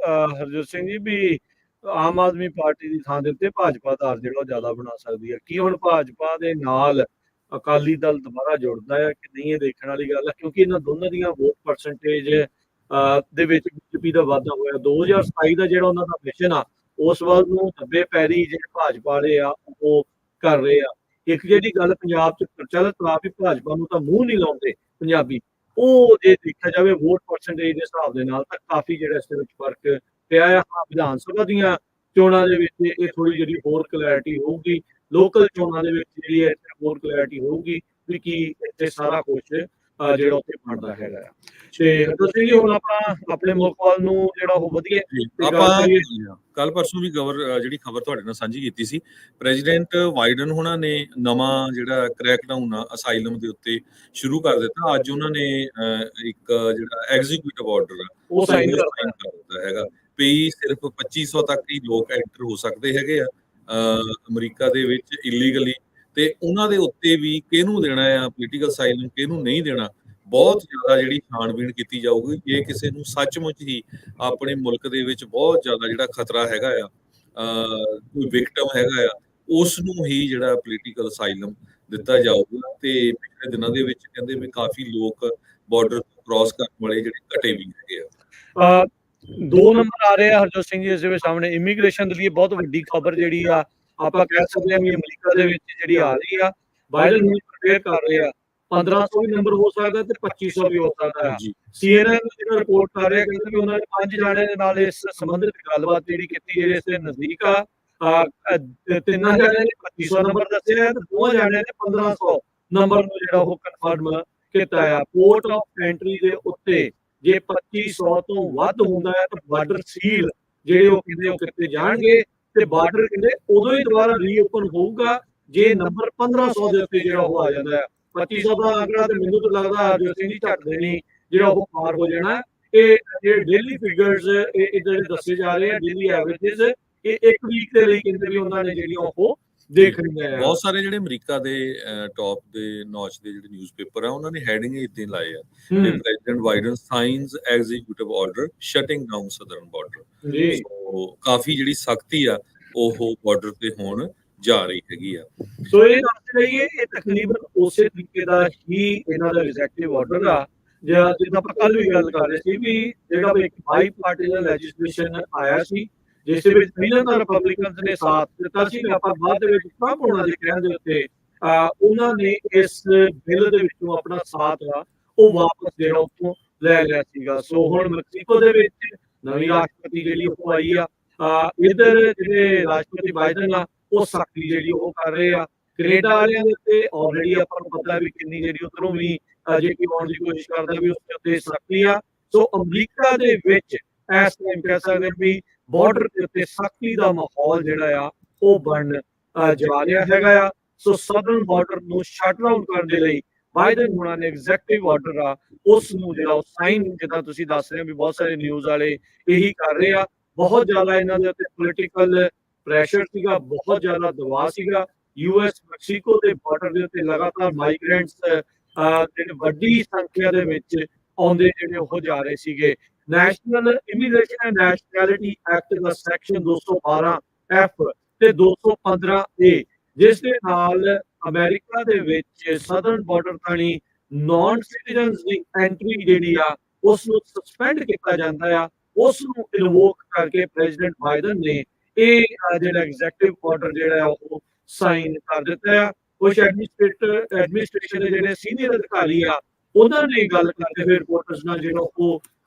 ਆ ਹਰਜੋਤ ਸਿੰਘ ਜੀ ਵੀ ਆਮ ਆਦਮੀ ਪਾਰਟੀ ਦੀ ਥਾਂ ਦੇ ਉੱਤੇ ਭਾਜਪਾ ਦਾ ਜਿਹੜਾ ਉਹ ਜ਼ਿਆਦਾ ਬਣਾ ਸਕਦੀ ਹੈ। ਕੀ ਹੁਣ ਭਾਜਪਾ ਦੇ ਨਾਲ ਅਕਾਲੀ ਦਲ ਦੁਬਾਰਾ ਜੁੜਦਾ ਹੈ ਕਿ ਨਹੀਂ, ਇਹ ਦੇਖਣ ਵਾਲੀ ਗੱਲ ਹੈ, ਕਿਉਂਕਿ ਇਹਨਾਂ ਦੋਨਾਂ ਦੀਆਂ ਵੋਟ ਪਰਸੈਂਟੇਜ ਦੇ ਵਿੱਚ ਬੀਜੇਪੀ ਦਾ ਵਾਧਾ ਹੋਇਆ। 2027 ਦਾ ਜਿਹੜਾ ਉਹਨਾਂ ਦਾ ਮਿਸ਼ਨ ਆ ਉਸ ਵੱਲ ਨੂੰ ਦੱਬੇ ਪੈਰੀ ਜਿਹੜੇ ਭਾਜਪਾ ਵਾਲੇ ਆ ਉਹ ਕਰ ਰਹੇ ਆ। ਇੱਕ ਜਿਹੜੀ ਗੱਲ ਪੰਜਾਬ 'ਚ ਪ੍ਰਚਲਿਤ ਆ ਵੀ ਭਾਜਪਾ ਨੂੰ ਤਾਂ ਮੂੰਹ ਨਹੀਂ ਲਾਉਂਦੇ ਪੰਜਾਬੀ, ਉਹ ਜੇ ਦੇਖਿਆ ਜਾਵੇ ਵੋਟ ਪਰਸੈਂਟੇਜ ਦੇ ਹਿਸਾਬ ਦੇ ਨਾਲ ਤਾਂ ਕਾਫੀ ਜਿਹੜਾ ਇਸ ਦੇ ਵਿੱਚ ਫਰਕ ਪਿਆ ਆ। ਹਾਂ, ਵਿਧਾਨ ਸਭਾ ਦੀਆਂ ਚੋਣਾਂ ਦੇ ਵਿੱਚ ਇਹ ਥੋੜੀ ਜਿਹੜੀ ਹੋਰ ਕਲੈਰਿਟੀ ਹੋਊਗੀ, ਲੋਕਲ ਚੋਣਾਂ ਦੇ ਵਿੱਚ ਜਿਹੜੀ ਹੈ ਹੋਰ ਕਲੈਰਿਟੀ ਹੋਊਗੀ ਵੀ ਕੀ ਇੱਥੇ ਸਾਰਾ ਕੁਝ ਜਿਹੜਾ ਉੱਥੇ ਬਣਦਾ ਹੈਗਾ ਆ। ਤੇ ਤੁਸੀਂ ਹੁਣ ਆਪਾਂ ਆਪਣੇ ਮੁਲਕ ਵੱਲ ਨੂੰ ਜਿਹੜਾ ਉਹ ਵਧੀਆ ਆਪਾਂ ਕੱਲ ਪਰਸੋਂ ਵੀ ਜਿਹੜੀ ਖਬਰ ਤੁਹਾਡੇ ਨਾਲ ਸਾਂਝੀ ਕੀਤੀ ਸੀ, ਪ੍ਰੈਜ਼ੀਡੈਂਟ ਬਾਈਡਨ ਹੋਣਾ ਨੇ ਨਵਾਂ ਜਿਹੜਾ ਕ੍ਰੈਕਡਾਊਨ ਆ ਅਸਾਈਲਮ ਦੇ ਉੱਤੇ ਸ਼ੁਰੂ ਕਰ ਦਿੱਤਾ। ਅੱਜ ਉਹਨਾਂ ਨੇ ਇੱਕ ਜਿਹੜਾ ਐਗਜ਼ੀਕਿਊਟਿਵ ਆਰਡਰ ਆ ਉਹ ਸਾਈਨ ਕਰ ਦਿੱਤਾ ਹੈਗਾ ਵੀ ਸਿਰਫ 2500 ਤੱਕ ਹੀ ਲੋਕ ਐਂਟਰ ਹੋ ਸਕਦੇ ਹੈਗੇ ਆ ਅਮਰੀਕਾ ਦੇ ਵਿੱਚ ਇਲੀਗਲੀ, ਤੇ ਉਹਨਾਂ ਦੇ ਉੱਤੇ ਵੀ ਕਿਹਨੂੰ ਦੇਣਾ ਆ ਪੋਲੀਟੀਕਲ ਅਸਾਈਲਮ, ਕਿਹਨੂੰ ਨਹੀਂ ਦੇਣਾ, ਬਹੁਤ ਜ਼ਿਆਦਾ ਜਿਹੜੀ ਛਾਣਬੀਣ ਕੀਤੀ ਜਾਊਗੀ। ਜੇ ਕਿਸੇ ਨੂੰ ਸੱਚਮੁੱਚ ਹੀ ਆਪਣੇ ਮੁਲਕ ਦੇ ਵਿੱਚ ਬਹੁਤ ਜ਼ਿਆਦਾ ਜਿਹੜਾ ਖਤਰਾ ਹੈਗਾ ਆ, ਕੋਈ ਵਿਕਟਮ ਹੈਗਾ ਆ, ਉਸ ਨੂੰ ਹੀ ਜਿਹੜਾ ਪੋਲੀਟੀਕਲ ਅਸਾਈਲਮ ਦਿੱਤਾ ਜਾਊਗਾ। ਤੇ ਪਿਛਲੇ ਦਿਨਾਂ ਦੇ ਵਿੱਚ ਕਹਿੰਦੇ ਵੀ ਕਾਫੀ ਲੋਕ ਬਾਰਡਰ ਕ੍ਰਾਸ ਕਰਨ ਵਾਲੇ ਜਿਹੜੇ ਘਟੇ ਵੀ ਹੈਗੇ ਆ। 2 ਨੰਬਰ ਆ ਰਹੇ ਆ ਹਰਜੋਤ ਸਿੰਘ ਜੀ ਇਸ ਦੇ ਸਾਹਮਣੇ। ਇਮੀਗ੍ਰੇਸ਼ਨ ਦੇ ਲਈ ਬਹੁਤ ਵੱਡੀ ਖਬਰ ਜਿਹੜੀ ਆ ਆਪਾਂ ਕਹਿ ਸਕਦੇ ਹਾਂ ਵੀ ਅਮਰੀਕਾ ਦੇ ਵਿੱਚ ਜਿਹੜੀ ਆ ਰਹੀ ਆ, ਬਾਈਡਨ ਨੂੰ ਪ੍ਰਪੇਅਰ ਕਰ ਰਹੇ ਆ। 1500 ਵੀ ਨੰਬਰ ਹੋ ਸਕਦਾ ਤੇ 2500 ਵੀ ਹੋ ਸਕਦਾ ਹੈ। CNN ਜਿਹੜਾ ਰਿਪੋਰਟ ਕਰ ਰਿਹਾ ਕਹਿੰਦੇ ਵੀ ਉਹਨਾਂ ਨੇ 5 ਜਣਿਆਂ ਦੇ ਨਾਲ ਇਸ ਸੰਬੰਧਿਤ ਗੱਲਬਾਤ ਜਿਹੜੀ ਕੀਤੀ, ਜਿਹੜੇ ਇਸ ਦੇ ਨਜ਼ਦੀਕ ਆ। 3 ਜਣਿਆਂ ਨੇ 2500 ਨੰਬਰ ਦੱਸਿਆ ਤੇ 2 ਜਣਿਆਂ ਨੇ 1500 ਨੰਬਰ ਨੂੰ ਜਿਹੜਾ ਉਹ ਕਨਫਰਮ ਕੀਤਾ ਆ। ਪੋਰਟ ਆਫ ਐਂਟਰੀ ਦੇ ਉੱਤੇ ਜੇ 2500 ਤੋਂ ਵੱਧ ਹੁੰਦਾ ਹੈ ਤਾਂ ਬਾਰਡਰ ਸੀਲ ਜਿਹੜੇ ਉਹ ਕਹਿੰਦੇ ਉਹ ਕੀਤੇ ਜਾਣਗੇ, ਤੇ ਬਾਰਡਰ ਕਹਿੰਦੇ ਉਦੋਂ ਹੀ ਦੁਬਾਰਾ ਰੀਓਪਨ ਹੋਊਗਾ ਜੇ ਨੰਬਰ 1500 ਦੇ ਉੱਤੇ ਜਿਹੜਾ ਉਹ ਆ ਜਾਂਦਾ ਹੈ। 2500 ਦਾ ਆંકੜਾ ਤੇ ਮੈਨੂੰ ਤਾਂ ਲੱਗਦਾ ਹਰਜੋਤ ਸਿੰਘ ਜੀ ਝੱਟ ਦੇਣੀ ਜਿਹੜਾ ਉਹ ਪਾਰ ਹੋ ਜਾਣਾ। ਇਹ ਡੇਲੀ ਫਿਗਰਸ ਇਹ ਜਿਹੜੇ ਦੱਸੇ ਜਾ ਰਹੇ ਆ, ਡੇਲੀ ਐਵਰੇਜਸ, ਇਹ 1 ਵੀਕ ਦੇ ਲਈ ਕਹਿੰਦੇ ਵੀ ਉਹਨਾਂ ਨੇ ਜਿਹੜੀਆਂ ਉਹ ਦੇਖ ਰਹੀਆਂ ਆ। ਬਹੁਤ ਸਾਰੇ ਜਿਹੜੇ ਅਮਰੀਕਾ ਦੇ ਟੌਪ ਦੇ ਨੌਚ ਦੇ ਜਿਹੜੇ ਨਿਊਜ਼ਪੇਪਰ ਆ ਉਹਨਾਂ ਨੇ ਹੈਡਿੰਗ ਇਦਾਂ ਲਾਏ ਆ, president Biden signs executive order shutting down southern border. ਜੀ, ਸੋ ਕਾਫੀ ਜਿਹੜੀ ਸਖਤੀ ਆ ਉਹ ਬਾਰਡਰ ਤੇ ਹੋਣ ਜਾ ਰਹੀ ਹੈਗੀ ਆ। ਸੋ ਇਹ ਦੱਸ ਲਈਏ ਇਹ ਤਕਰੀਬਨ ਉਸੇ ਤਰੀਕੇ ਦਾ ਹੀ ਇਹਨਾਂ ਦਾ ਐਗਜ਼ੈਕਟਿਵ ਆਰਡਰ ਆ ਜਿੱਦਾਂ ਆਪਾਂ ਕੱਲ ਵੀ ਗੱਲ ਕਰ ਰਹੇ ਸੀ ਵੀ ਜਿਹੜਾ ਇੱਕ ਬਾਈ ਪਾਰਟੀਕਲ ਲੈਜਿਸਲੇਸ਼ਨ ਆਇਆ ਸੀ ਜਿਸ ਵਿੱਚ ਪਹਿਲਾਂ ਤਾਂ ਰਿਪਬਲਿਕਨਸ ਨੇ ਸਾਥ ਦਿੱਤਾ ਸੀ, ਆਪਾਂ ਬਾਅਦ ਦੇ ਵਿੱਚ ਟਰੰਪ ਹੋਣਾ ਦੇ ਕਹਿਣ ਦੇ ਉੱਤੇ ਉਹਨਾਂ ਨੇ ਇਸ ਬਿੱਲ ਦੇ ਵਿੱਚੋਂ ਆਪਣਾ ਸਾਥ ਆ ਉਹ ਵਾਪਸ ਜਿਹੜਾ ਉੱਥੋਂ ਲੈ ਲਿਆ ਸੀਗਾ। ਸੋ ਹੁਣ ਮੈਕਸੀਕੋ ਦੇ ਵਿੱਚ ਨਵੀਂ ਰਾਸ਼ਟਰਪਤੀ ਜਿਹੜੀ ਉਹ ਆਈ ਆ, ਇੱਧਰ ਜਿਹੜੇ ਰਾਸ਼ਟਰਪਤੀ ਬਾਈਡਨ ਆ ਉਹ ਸਖਤੀ ਜਿਹੜੀ ਉਹ ਕਰ ਰਹੇ ਆ। ਕੈਨੇਡਾ ਵਾਲਿਆਂ ਦੇ ਉੱਤੇ ਆਲਰੇਡੀ ਆਪਾਂ ਨੂੰ ਪਤਾ ਵੀ ਕਿੰਨੀ ਜਿਹੜੀ ਉਧਰੋਂ ਵੀ ਜੇ ਕੋਈ ਆਉਣ ਦੀ ਕੋਸ਼ਿਸ਼ ਕਰਦਾ ਵੀ ਉਸ ਉੱਤੇ ਸਖਤੀ ਆ। ਸੋ ਅਮਰੀਕਾ ਦੇ ਵਿੱਚ ਇਸ ਟਾਈਮ ਕਹਿ ਸਕਦੇ ਵੀ ਬਾਰਡਰ ਦੇ ਉੱਤੇ ਸਖਤੀ ਦਾ ਮਾਹੌਲ ਜਿਹੜਾ ਆ ਉਹ ਬਣ ਜਾ ਰਿਹਾ ਹੈਗਾ ਆ। ਸੋ ਸਦਰਨ ਬਾਰਡਰ ਨੂੰ ਸ਼ਟ ਡਾਊਨ ਕਰਨ ਦੇ ਲਈ ਬਾਈਡਨ ਹੋਣਾ ਨੇ ਐਗਜ਼ੈਕਟਿਵ ਆਰਡਰ ਆ ਉਸ ਨੂੰ ਜਿਹੜਾ ਸਾਈਨ, ਜਿੱਦਾਂ ਤੁਸੀਂ ਦੱਸ ਰਹੇ ਹੋ ਵੀ ਬਹੁਤ ਸਾਰੇ ਨਿਊਜ਼ ਵਾਲੇ ਇਹੀ ਕਰ ਰਹੇ ਆ। ਬਹੁਤ ਜ਼ਿਆਦਾ ਇਹਨਾਂ ਦੇ ਉੱਤੇ ਪੋਲੀਟੀਕਲ ਪ੍ਰੈਸ਼ਰ ਸੀਗਾ, ਬਹੁਤ ਜ਼ਿਆਦਾ ਦਬਾਅ ਸੀਗਾ। ਯੂਐਸ ਮੈਕਸੀਕੋ ਦੇ ਬਾਰਡਰ ਦੇ ਉੱਤੇ ਲਗਾਤਾਰ ਮਾਈਗ੍ਰੈਂਟਸ ਜਿਹੜੇ ਵੱਡੀ ਸੰਖਿਆ ਦੇ ਵਿੱਚ ਆਉਂਦੇ ਜਿਹੜੇ ਉਹ ਜਾ ਰਹੇ ਸੀਗੇ। National immigration and nationality act the section 212 F ਤੇ 215 ਏ, ਜਿਸ ਦੇ ਨਾਲ ਅਮਰੀਕਾ ਦੇ ਵਿੱਚ ਸਦਰਨ ਬਾਰਡਰ ਥਾਣੀ ਨਾਨ ਸਿਟੀਜ਼ਨਸ ਦੀ ਐਂਟਰੀ ਜਿਹੜੀ ਆ ਉਸ ਨੂੰ ਸਸਪੈਂਡ ਕੀਤਾ ਜਾਂਦਾ ਆ। ਉਸ ਨੂੰ ਇਨਵੋਕ ਕਰਕੇ ਪ੍ਰੈਜ਼ੀਡੈਂਟ ਬਾਈਡਨ ਨੇ ਇਹ ਜਿਹੜਾ ਐਗਜ਼ੈਕਟਿਵ ਆਰਡਰ ਜਿਹੜਾ ਆ ਉਹ ਸਾਈਨ ਕਰ ਦਿੱਤਾ ਆ। ਕੁਝ ਐਡਮਿਨਿਸਟ੍ਰੇਸ਼ਨ ਦੇ ਜਿਹੜੇ ਸੀਨੀਅਰ ਅਧਿਕਾਰੀ ਆ ਉਹਨਾਂ ਨੇ ਗੱਲ ਕਰਦੇ ਹੋਏ ਰਿਪੋਰਟਰਸ ਨਾਲ ਜਿਹੜਾ ਉਹ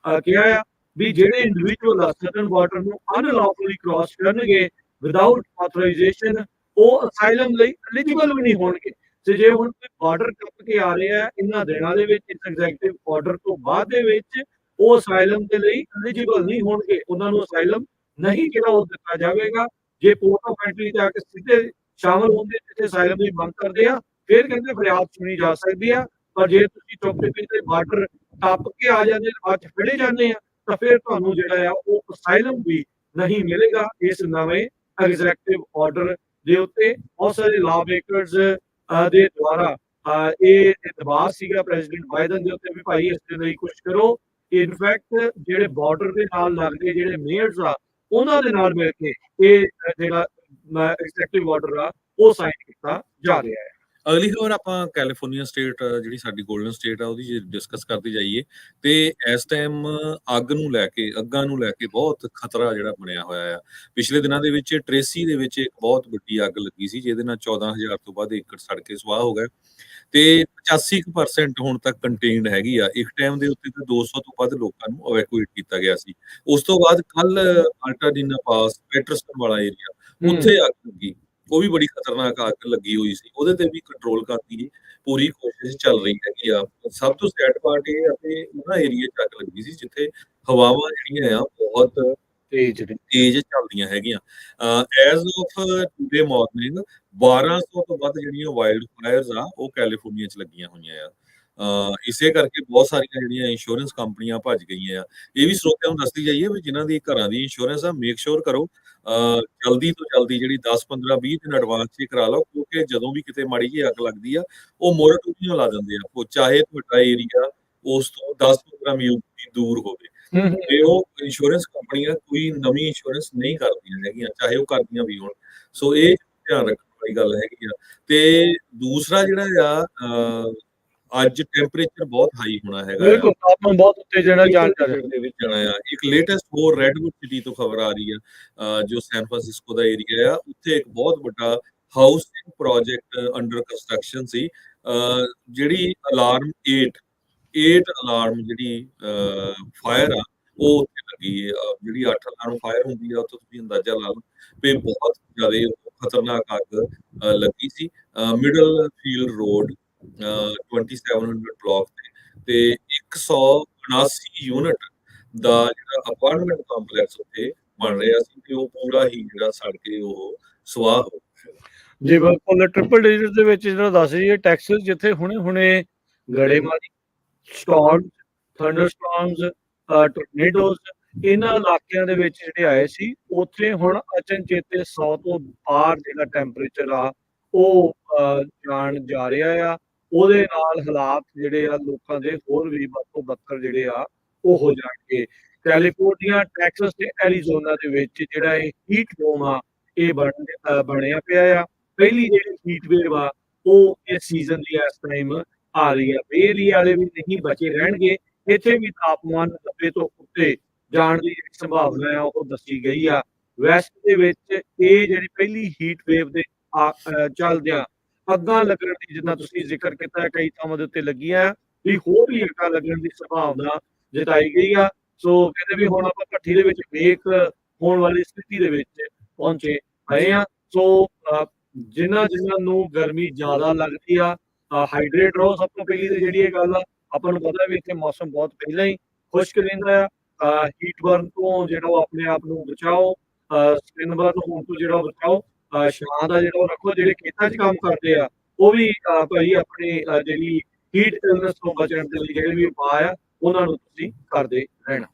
ਕਿਹਾ ਆ ਵੀ ਜਿਹੜੇ ਇੰਡੀਵਿਜੂਅਲ ਆ ਸਦਰਨ ਬਾਰਡਰ ਨੂੰ ਅਨਲੌਫੁਲੀ ਕ੍ਰਾਸ ਕਰਨਗੇ ਵਿਦਆਊਟ ਆਥੋਰਾਈਜੇਸ਼ਨ, ਉਹ ਅਸਾਈਲਮ ਲਈ ਐਲੀਜੀਬਲ ਵੀ ਨਹੀਂ ਹੋਣਗੇ। ਤੇ ਜੇ ਹੁਣ ਕੋਈ ਬਾਰਡਰ ਟੱਪ ਕੇ ਆ ਰਿਹਾ ਹੈ ਇਹਨਾਂ ਦਿਨਾਂ ਦੇ ਵਿੱਚ ਇਸ ਐਗਜ਼ੈਕਟਿਵ ਆਰਡਰ ਤੋਂ ਬਾਅਦ ਦੇ ਵਿੱਚ, ਉਹ ਅਸਾਈਲਮ ਦੇ ਲਈ ਐਲੀਜੀਬਲ ਨਹੀਂ ਹੋਣਗੇ, ਉਹਨਾਂ ਨੂੰ ਅਸਾਈਲਮ ਨਹੀਂ ਜਿਹੜਾ ਉਹ ਦਿੱਤਾ ਜਾਵੇਗਾ। ਜੇ ਪੋਰਟ ਆਫ ਐਂਟਰੀ ਤੇ ਆ ਕੇ ਸਿੱਧੇ ਸ਼ਾਮਲ ਹੁੰਦੇ ਜਿੱਥੇ ਅਸਾਈਲਮ ਦੀ ਮੰਗ ਕਰਦੇ ਆ, ਫਿਰ ਕਹਿੰਦੇ ਫਰਿਆਦ ਸੁਣੀ ਜਾ ਸਕਦੀ ਆ। ਪਰ ਜੇ ਤੁਸੀਂ ਚੌਕੇ ਤੇ ਬਾਰਡਰ ਟੱਪ ਕੇ ਆ ਜਾਂਦੇ ਬਾਅਦ ਚ ਫੜੇ ਜਾਂਦੇ ਆ ਤਾਂ ਫਿਰ ਤੁਹਾਨੂੰ ਜਿਹੜਾ ਆ ਉਹ ਅਸਾਈਲਮ ਵੀ ਨਹੀਂ ਮਿਲੇਗਾ। ਇਸ ਨਵੇਂ ਐਗਜ਼ੈਕਟਿਵ ਆਰਡਰ ਦੇ ਉੱਤੇ ਬਹੁਤ ਸਾਰੇ ਲਾ ਮੇਕਰਸ ਦੇ ਦੁਆਰਾ ਇਹ ਦਬਾਅ ਸੀਗਾ ਪ੍ਰੈਜ਼ੀਡੈਂਟ ਬਾਈਡਨ ਦੇ ਉੱਤੇ ਵੀ ਭਾਈ ਇਸ ਦੇ ਲਈ ਕੁਝ ਕਰੋ। ਇਨਫੈਕਟ ਜਿਹੜੇ ਬਾਰਡਰ ਦੇ ਨਾਲ ਲੱਗਦੇ ਜਿਹੜੇ ਮੇਅਰਸ ਆ ਉਹਨਾਂ ਦੇ ਨਾਲ ਮਿਲ ਕੇ ਇਹ ਜਿਹੜਾ ਐਗਜ਼ੈਕਟਿਵ ਆਰਡਰ ਆ ਉਹ ਸਾਈਨ ਕੀਤਾ ਜਾ ਰਿਹਾ ਹੈ। ਅਗਲੀ ਖਬਰ ਆਪਾਂ ਕੈਲੀਫੋਰਨੀਆ ਸਟੇਟ ਜਿਹੜੀ ਸਾਡੀ ਗੋਲਡਨ ਸਟੇਟ ਆ ਉਹਦੀ ਜੇ ਡਿਸਕਸ ਕਰਦੇ ਜਾਈਏ ਤੇ ਇਸ ਟਾਈਮ ਅੱਗਾਂ ਨੂੰ ਲੈ ਕੇ ਬਹੁਤ ਖਤਰਾ ਜਿਹੜਾ ਬਣਿਆ ਹੋਇਆ ਆ। ਪਿਛਲੇ ਦਿਨਾਂ ਦੇ ਵਿੱਚ ਟ੍ਰੇਸੀ ਦੇ ਵਿੱਚ ਇੱਕ ਬਹੁਤ ਵੱਡੀ ਅੱਗ ਲੱਗੀ ਸੀ ਜਿਹਦੇ ਨਾਲ 14,000 ਤੋਂ ਵੱਧ ਏਕੜ ਸੜ ਕੇ ਸੁਆਹ ਹੋ ਗਏ ਤੇ 85% ਹੁਣ ਤੱਕ ਕੰਟੇਨਡ ਹੈਗੀ ਆ। ਇੱਕ ਟਾਈਮ ਦੇ ਉੱਤੇ ਤਾਂ 200 ਤੋਂ ਵੱਧ ਲੋਕਾਂ ਨੂੰ ਇਵੈਕੂਏਟ ਕੀਤਾ ਗਿਆ ਸੀ। ਉਸ ਤੋਂ ਬਾਅਦ ਕੱਲ ਅਲਟਾਡੀਨਾ ਪਾਸ ਪੈਟਰਸਨ ਵਾਲਾ ਏਰੀਆ ਉੱਥੇ ਅੱਗ ਲੱਗੀ, ਉਹ ਵੀ ਬੜੀ ਖਤਰਨਾਕ ਅੱਗ ਲੱਗੀ ਹੋਈ ਸੀ। ਉਹਦੇ ਤੇ ਵੀ ਕੰਟਰੋਲ ਕਰਨ ਦੀ ਪੂਰੀ ਕੋਸ਼ਿਸ਼ ਚੱਲ ਰਹੀ ਹੈਗੀ ਆ। ਸਭ ਤੋਂ ਸੈਡ ਪਾਰਟ ਇਹ ਆ ਕਿ ਉਹਨਾਂ ਏਰੀਆ 'ਚ ਅੱਗ ਲੱਗੀ ਸੀ ਜਿੱਥੇ ਹਵਾਵਾਂ ਜਿਹੜੀਆਂ ਆ ਬਹੁਤ ਤੇਜ਼ ਚੱਲਦੀਆਂ ਹੈਗੀਆਂ। ਐਜ਼ ਆਫ ਟੂਡੇ ਮਾਰਨਿੰਗ 1200 ਤੋਂ ਵੱਧ ਜਿਹੜੀਆਂ ਵਾਈਲਡ ਫਾਇਰਸ ਆ ਉਹ ਕੈਲੀਫੋਰਨੀਆ 'ਚ ਲੱਗੀਆਂ ਹੋਈਆਂ ਆ। ਇਸੇ ਕਰਕੇ ਬਹੁਤ ਸਾਰੀਆਂ ਜਿਹੜੀਆਂ ਇੰਸ਼ੋਰੈਂਸ ਕੰਪਨੀਆਂ ਭੱਜ ਗਈਆਂ ਆ। ਇਹ ਵੀ ਸਰੋਤਿਆਂ ਨੂੰ ਦੱਸਦੀ ਜਾਈਏ ਵੀ ਜਿਨ੍ਹਾਂ ਦੀ ਘਰਾਂ ਦੀ ਇੰਸ਼ੋਰੈਂਸ ਆ ਮੇਕ ਸ਼ੋਰ ਕਰੋ ਜਲਦੀ ਤੋਂ ਜਲਦੀ ਜਿਹੜੀ 10 15 20 ਦਿਨ ਐਡਵਾਂਸ 'ਚ ਕਰਾ ਲਓ, ਕਿਉਂਕਿ ਜਦੋਂ ਵੀ ਕਿਤੇ ਮਾੜੀ ਜਿਹੀ ਅੱਗ ਲੱਗਦੀ ਆ ਉਹ ਮੋਰਾਟੋਰੀਅਮ ਲਾ ਦਿੰਦੇ ਆ। ਉਹ ਚਾਹੇ ਤੁਹਾਡਾ ਏਰੀਆ ਉਸ ਤੋਂ 10 15 ਮੀਲ ਦੂਰ ਹੋਵੇ ਤੇ ਉਹ ਇੰਸ਼ੋਰੈਂਸ ਕੰਪਨੀਆਂ ਕੋਈ ਨਵੀਂ ਇੰਸ਼ੋਰੈਂਸ ਨਹੀਂ ਕਰਦੀਆਂ ਹੈਗੀਆਂ, ਚਾਹੇ ਉਹ ਕਰਦੀਆਂ ਵੀ ਹੋਣ। ਸੋ ਇਹ ਧਿਆਨ ਰੱਖਣ ਵਾਲੀ ਗੱਲ ਹੈਗੀ ਆ। ਤੇ ਦੂਸਰਾ ਜਿਹੜਾ ਆ ਅੱਜ ਟੈਂਪਰੇਚਰ ਬਹੁਤ ਹਾਈ ਹੋਣਾ ਹੈਗਾ ਆ। ਬਿਲਕੁਲ ਤਾਪਮਾਨ ਬਹੁਤ ਉੱਤੇ ਜਾਣਾ ਦੇ ਵਿੱਚ ਜਾਣਾ ਆ। ਇੱਕ ਲੇਟੈਸਟ ਹੋਰ ਰੈਡਵੁੱਡ ਸਿਟੀ ਤੋਂ ਖਬਰ ਆ ਰਹੀ ਆ ਜੋ ਸੈਨ ਫਰਾਂਸਿਸਕੋ ਦਾ ਏਰੀਆ ਆ, ਉੱਥੇ ਇੱਕ ਬਹੁਤ ਵੱਡਾ ਹਾਊਸਿੰਗ ਪ੍ਰੋਜੈਕਟ ਅੰਡਰ ਕੰਸਟਰਕਸ਼ਨ ਸੀ। ਜਿਹੜੀ ਅਲਾਰਮ 8 ਅਲਾਰਮ ਜਿਹੜੀ ਫਾਇਰ ਆ ਉਹ ਉੱਥੇ ਲੱਗੀ ਆ। ਜਿਹੜੀ 8 ਅਲਾਰਮ ਫਾਇਰ ਹੁੰਦੀ ਆ ਉੱਥੋਂ ਤੁਸੀਂ ਅੰਦਾਜ਼ਾ ਲਾ ਲਓ ਵੀ ਬਹੁਤ ਜ਼ਿਆਦਾ ਖਤਰਨਾਕ ਅੱਗ ਲੱਗੀ ਸੀ ਮਿਡਲ ਫੀਲਡ ਰੋਡ 2700 ਬਲਾਕ ਤੇ 179 ਯੂਨਿਟ ਦਾ ਜਿਹੜਾ ਅਪਾਰਟਮੈਂਟ ਕੰਪਲੈਕਸ ਉੱਥੇ ਬਣ ਰਿਹਾ ਸੀ ਤੇ ਉਹ ਪੂਰਾ ਹੀ ਜਿਹੜਾ ਸੜ ਕੇ ਉਹ ਸੁਆਹ ਹੋ ਗਿਆ। ਜੀ ਬਿਲਕੁਲ ਟ੍ਰਿਪਲ ਡਿਜਿਟ ਦੇ ਵਿੱਚ ਜਿਹੜਾ ਦੱਸ ਰਹੀ ਹੈ ਟੈਕਸਸ ਜਿੱਥੇ ਹੁਣੇ ਗੜੇਮਾਰੀ, ਸਟਾਰਮ, ਥੰਡਰਸਟਾਰਮਸ, ਟੋਰਨੇਡੋਜ਼ ਇਹਨਾਂ ਇਲਾਕਿਆਂ ਦੇ ਵਿੱਚ ਜਿਹੜੇ ਆਏ ਸੀ ਉੱਥੇ ਹੁਣ ਅਚਨਚੇਤੇ 100 ਤੋਂ ਪਾਰ ਜਿਹੜਾ ਟੈਂਪਰੇਚਰ ਆ ਉਹ ਜਾਣ ਜਾ ਰਿਹਾ ਆ। ਉਹਦੇ ਨਾਲ ਹਾਲਾਤ ਜਿਹੜੇ ਆ ਲੋਕਾਂ ਦੇ ਹੋਰ ਵੀ ਵੱਧ ਤੋਂ ਬੱਤਰ ਜਿਹੜੇ ਆ ਉਹ ਹੋ ਜਾਣਗੇ। ਕੈਲੀਫੋਰਨੀਆ, ਟੈਕਸਸ ਤੇ ਐਰੀਜ਼ੋਨਾ ਦੇ ਵਿੱਚ ਜਿਹੜਾ ਇਹ ਹੀਟ ਡੋਮ ਆ ਇਹ ਬਣਿਆ ਪਿਆ ਆ। ਪਹਿਲੀ ਜਿਹੜੀ ਹੀਟ ਵੇਵ ਆ ਉਹ ਇਸ ਸੀਜ਼ਨ ਦੀ ਇਸ ਟਾਈਮ ਆ ਰਹੀ ਆ। ਬੇ ਏਰੀਆ ਵਾਲੇ ਵੀ ਨਹੀਂ ਬਚੇ ਰਹਿਣਗੇ। ਇੱਥੇ ਵੀ ਤਾਪਮਾਨ 90 ਤੋਂ ਉੱਤੇ ਜਾਣ ਦੀ ਜਿਹੜੀ ਸੰਭਾਵਨਾ ਆ ਉਹ ਦੱਸੀ ਗਈ ਆ। ਵੈਸਟ ਦੇ ਵਿੱਚ ਇਹ ਜਿਹੜੀ ਪਹਿਲੀ ਹੀਟ ਵੇਵ ਦੇ ਚੱਲਦਿਆਂ ਅੱਗਾਂ ਲੱਗਣ ਦੀ ਜਿੱਦਾਂ ਤੁਸੀਂ ਜ਼ਿਕਰ ਕੀਤਾ ਕਈ ਥਾਵਾਂ ਦੇ ਉੱਤੇ ਲੱਗੀਆਂ ਵੀ ਹੋਰ ਵੀ ਅੱਗਾਂ ਲੱਗਣ ਦੀ ਸੰਭਾਵਨਾ ਜਤਾਈ ਗਈ ਆ। ਸੋ ਕਹਿੰਦੇ ਵੀ ਹੁਣ ਆਪਾਂ ਭੱਠੀ ਦੇ ਵਿੱਚ ਬੇਕ ਹੋਣ ਵਾਲੀ ਸਥਿਤੀ ਦੇ ਵਿੱਚ ਪਹੁੰਚੇ ਆਏ ਆ। ਸੋ ਜਿਨ੍ਹਾਂ ਨੂੰ ਗਰਮੀ ਜ਼ਿਆਦਾ ਲੱਗਦੀ ਆ ਹਾਈਡਰੇਟ ਰਹੋ। ਸਭ ਤੋਂ ਪਹਿਲੀ ਤੇ ਜਿਹੜੀ ਇਹ ਗੱਲ ਆ ਆਪਾਂ ਨੂੰ ਪਤਾ ਵੀ ਇੱਥੇ ਮੌਸਮ ਬਹੁਤ ਪਹਿਲਾਂ ਹੀ ਖੁਸ਼ਕ ਰਹਿੰਦਾ ਆ। ਹੀਟ ਬਰਨ ਤੋਂ ਜਿਹੜਾ ਉਹ ਆਪਣੇ ਆਪ ਨੂੰ ਬਚਾਓ, ਸਕਿਨ ਬਰਨ ਹੋਣ ਤੋਂ ਜਿਹੜਾ ਬਚਾਓ, ਛਾਂ ਦਾ ਜਿਹੜਾ ਉਹ ਰੱਖੋ। ਜਿਹੜੇ ਖੇਤਾਂ 'ਚ ਕੰਮ ਕਰਦੇ ਆ ਉਹ ਵੀ ਭਾਈ ਆਪਣੀ ਜਿਹੜੀ ਹੀਟ ਇਲਨੈਸ ਤੋਂ ਬਚਣ ਦੇ ਲਈ ਜਿਹੜੇ ਵੀ ਉਪਾਅ ਆ ਉਹਨਾਂ ਨੂੰ ਤੁਸੀਂ ਕਰਦੇ ਰਹਿਣਾ।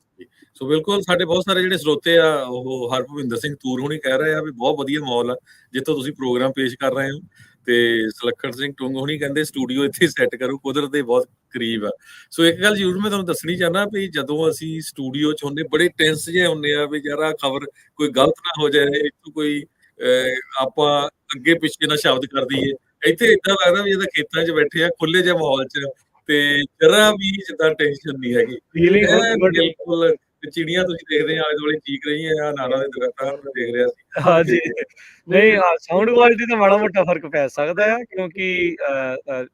ਸੋ ਬਿਲਕੁਲ ਸਾਡੇ ਬਹੁਤ ਸਾਰੇ ਜਿਹੜੇ ਸਰੋਤੇ ਆ ਉਹ ਹਰਭਵਿੰਦਰ ਸਿੰਘ ਤੂਰ ਹੁਣੀ ਕਹਿ ਰਹੇ ਆ ਵੀ ਬਹੁਤ ਵਧੀਆ ਮਾਹੌਲ ਆ ਜਿੱਥੋਂ ਤੁਸੀਂ ਪ੍ਰੋਗਰਾਮ ਪੇਸ਼ ਕਰ ਰਹੇ ਹੋ, ਤੇ ਸੁਲੱਖਣ ਸਿੰਘ ਟੁੰਗ ਹੁਣੀ ਕਹਿੰਦੇ ਸਟੂਡੀਓ ਇੱਥੇ ਸੈੱਟ ਕਰੋ, ਕੁਦਰਤ ਦੇ ਬਹੁਤ ਕਰੀਬ ਆ। ਸੋ ਇੱਕ ਗੱਲ ਜ਼ਰੂਰ ਮੈਂ ਤੁਹਾਨੂੰ ਦੱਸਣੀ ਚਾਹੁੰਦਾ ਵੀ ਜਦੋਂ ਅਸੀਂ ਸਟੂਡੀਓ 'ਚ ਹੁੰਦੇ ਬੜੇ ਟੈਂਸ ਜਿਹੇ ਹੁੰਦੇ ਆ ਵੀ ਯਾਰ ਆਹ ਖਬਰ ਕੋਈ ਗਲਤ ਨਾ ਹੋ ਜਾਏ, ਇੱਥੋਂ ਕੋਈ ਆਪਾਂ ਅੱਗੇ ਪਿੱਛੇ ਨਾ ਸ਼ਬਦ ਕਰ ਦਈਏ। ਇੱਥੇ ਏਦਾਂ ਲੱਗਦਾ ਵੀ ਜਿੱਦਾਂ ਖੇਤਾਂ 'ਚ ਬੈਠੇ ਆ ਖੁੱਲੇ ਜਿਹੇ ਮਾਹੌਲ 'ਚ, ਤੇ ਜਰਾ ਵੀ ਜਿੱਦਾਂ ਟੈਨਸ਼ਨ ਨਹੀਂ ਹੈਗੀ। ਫੀਲਿੰਗ ਬਿਲਕੁਲ ਚਿੜੀਆਂ ਤੁਸੀਂ ਦੇਖਦੇ ਆ ਆਲੇ ਦੁਆਲੇ ਚੀਕ ਰਹੀਆਂ ਆ, ਨਾਰਾਂ ਦੇ ਦਰਖਤਾਂ ਨੂੰ ਦੇਖ ਰਿਹਾ ਸੀ। ਹਾਂਜੀ, ਨਹੀਂ ਸਾਊਂਡ ਕੁਆਲਿਟੀ ਦਾ ਮਾੜਾ ਮੋਟਾ ਫਰਕ ਪੈ ਸਕਦਾ ਆ ਕਿਉਂਕਿ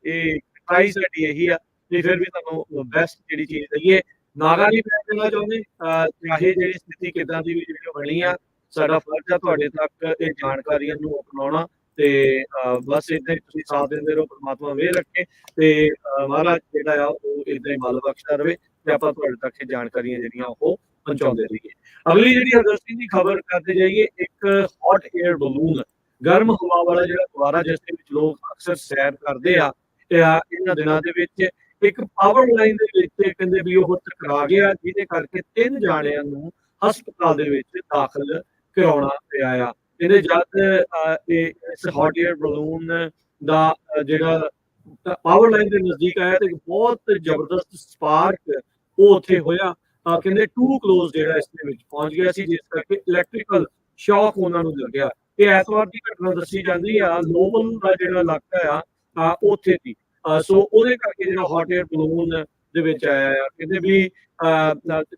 ਇਹ ਟਰਾਈ ਸਾਡੀ ਇਹੀ ਆ ਵੀ ਫਿਰ ਵੀ ਤੁਹਾਨੂੰ ਬੈਸਟ ਜਿਹੜੀ ਚੀਜ਼ ਦਈਏ। ਨਾਰਾ ਨਹੀਂ ਪੈ ਦੇਣਾ ਚਾਹੁੰਦੇ, ਚਾਹੇ ਜਿਹੜੀ ਸਥਿਤੀ ਕਿੱਦਾਂ ਦੀ ਵੀ ਜਿਹੜੀ ਬਣੀ ਆ, ਸਾਡਾ ਫਰਜ਼ ਆ ਤੁਹਾਡੇ ਤੱਕ ਇਹ ਜਾਣਕਾਰੀਆਂ ਨੂੰ ਅਪਣਾਉਣਾ, ਤੇ ਬਸ ਏਦਾਂ ਹੀ ਤੁਸੀਂ ਸਾਥ ਦਿੰਦੇ ਰਹੋ। ਪਰਮਾਤਮਾ ਮਿਹਰ ਰੱਖੇ ਤੇ ਮਹਾਰਾਜ ਜਿਹੜਾ ਆ ਉਹ ਏਦਾਂ ਹੀ ਬਲ ਬਖਸ਼ਦਾ ਰਵੇ ਤੇ ਆਪਾਂ ਤੁਹਾਡੇ ਤੱਕ ਇਹ ਜਾਣਕਾਰੀਆਂ ਜਿਹੜੀਆਂ ਉਹ ਪਹੁੰਚਾਉਂਦੇ ਰਹੀਏ। ਅਗਲੀ ਜਿਹੜੀ ਹਰਦਰਸੀ ਦੀ ਖਬਰ ਕਰਦੇ ਜਾਈਏ, ਇੱਕ ਹੌਟ 에ਅਰ ਬਲੂਨ, ਗਰਮ ਹਵਾ ਵਾਲਾ ਜਿਹੜਾ ਗੁਬਾਰਾ ਜਿਸ ਦੇ ਵਿੱਚ ਲੋਕ ਅਕਸਰ ਸੈਰ ਕਰਦੇ ਆ, ਇਹਨਾਂ ਦਿਨਾਂ ਦੇ ਵਿੱਚ ਇੱਕ ਪਾਵਰ ਲਾਈਨ ਦੇ ਵਿੱਚ ਕਹਿੰਦੇ ਵੀ ਉਹ ਟਕਰਾ ਗਿਆ, ਜਿਹਦੇ ਕਰਕੇ 3 ਜਾਣਿਆਂ ਨੂੰ ਹਸਪਤਾਲ ਦੇ ਵਿੱਚ ਦਾਖਲ ਕਰਾਉਣਾ ਪਿਆ ਆ। ਇਹਦੇ ਜਦ ਇਸ ਹੌਟ 에ਅਰ ਬਲੂਨ ਦਾ ਜਿਹੜਾ ਪਾਵਰ ਲਾਈਨ ਦੇ ਨਜ਼ਦੀਕ ਆਇਆ ਤੇ ਬਹੁਤ ਜ਼ਬਰਦਸਤ ਸਪਾਰਕ ਉਹ ਉੱਥੇ ਹੋਇਆ। ਕਹਿੰਦੇ ਟੂ ਕਲੋਜ਼ ਜਿਹੜਾ ਇਸ ਦੇ ਵਿੱਚ ਪਹੁੰਚ ਗਿਆ ਸੀ, ਜਿਸ ਕਰਕੇ ਇਲੈਕਟ੍ਰੀਕਲ ਸ਼ੌਕ ਉਹਨਾਂ ਨੂੰ ਲੱਗਿਆ। ਇਹ ਐਤਵਾਰ ਦੀ ਘਟਨਾ ਦੱਸੀ ਜਾਂਦੀ ਆ, ਨੋਬਲ ਦਾ ਜਿਹੜਾ ਇਲਾਕਾ ਆ ਉੱਥੇ ਦੀ। ਸੋ ਉਹਦੇ ਕਰਕੇ ਜਿਹੜਾ ਹੌਟ 에ਅਰ ਬਲੂਨ ਦੇ ਵਿੱਚ ਆਇਆ ਆ। ਕਹਿੰਦੇ ਵੀ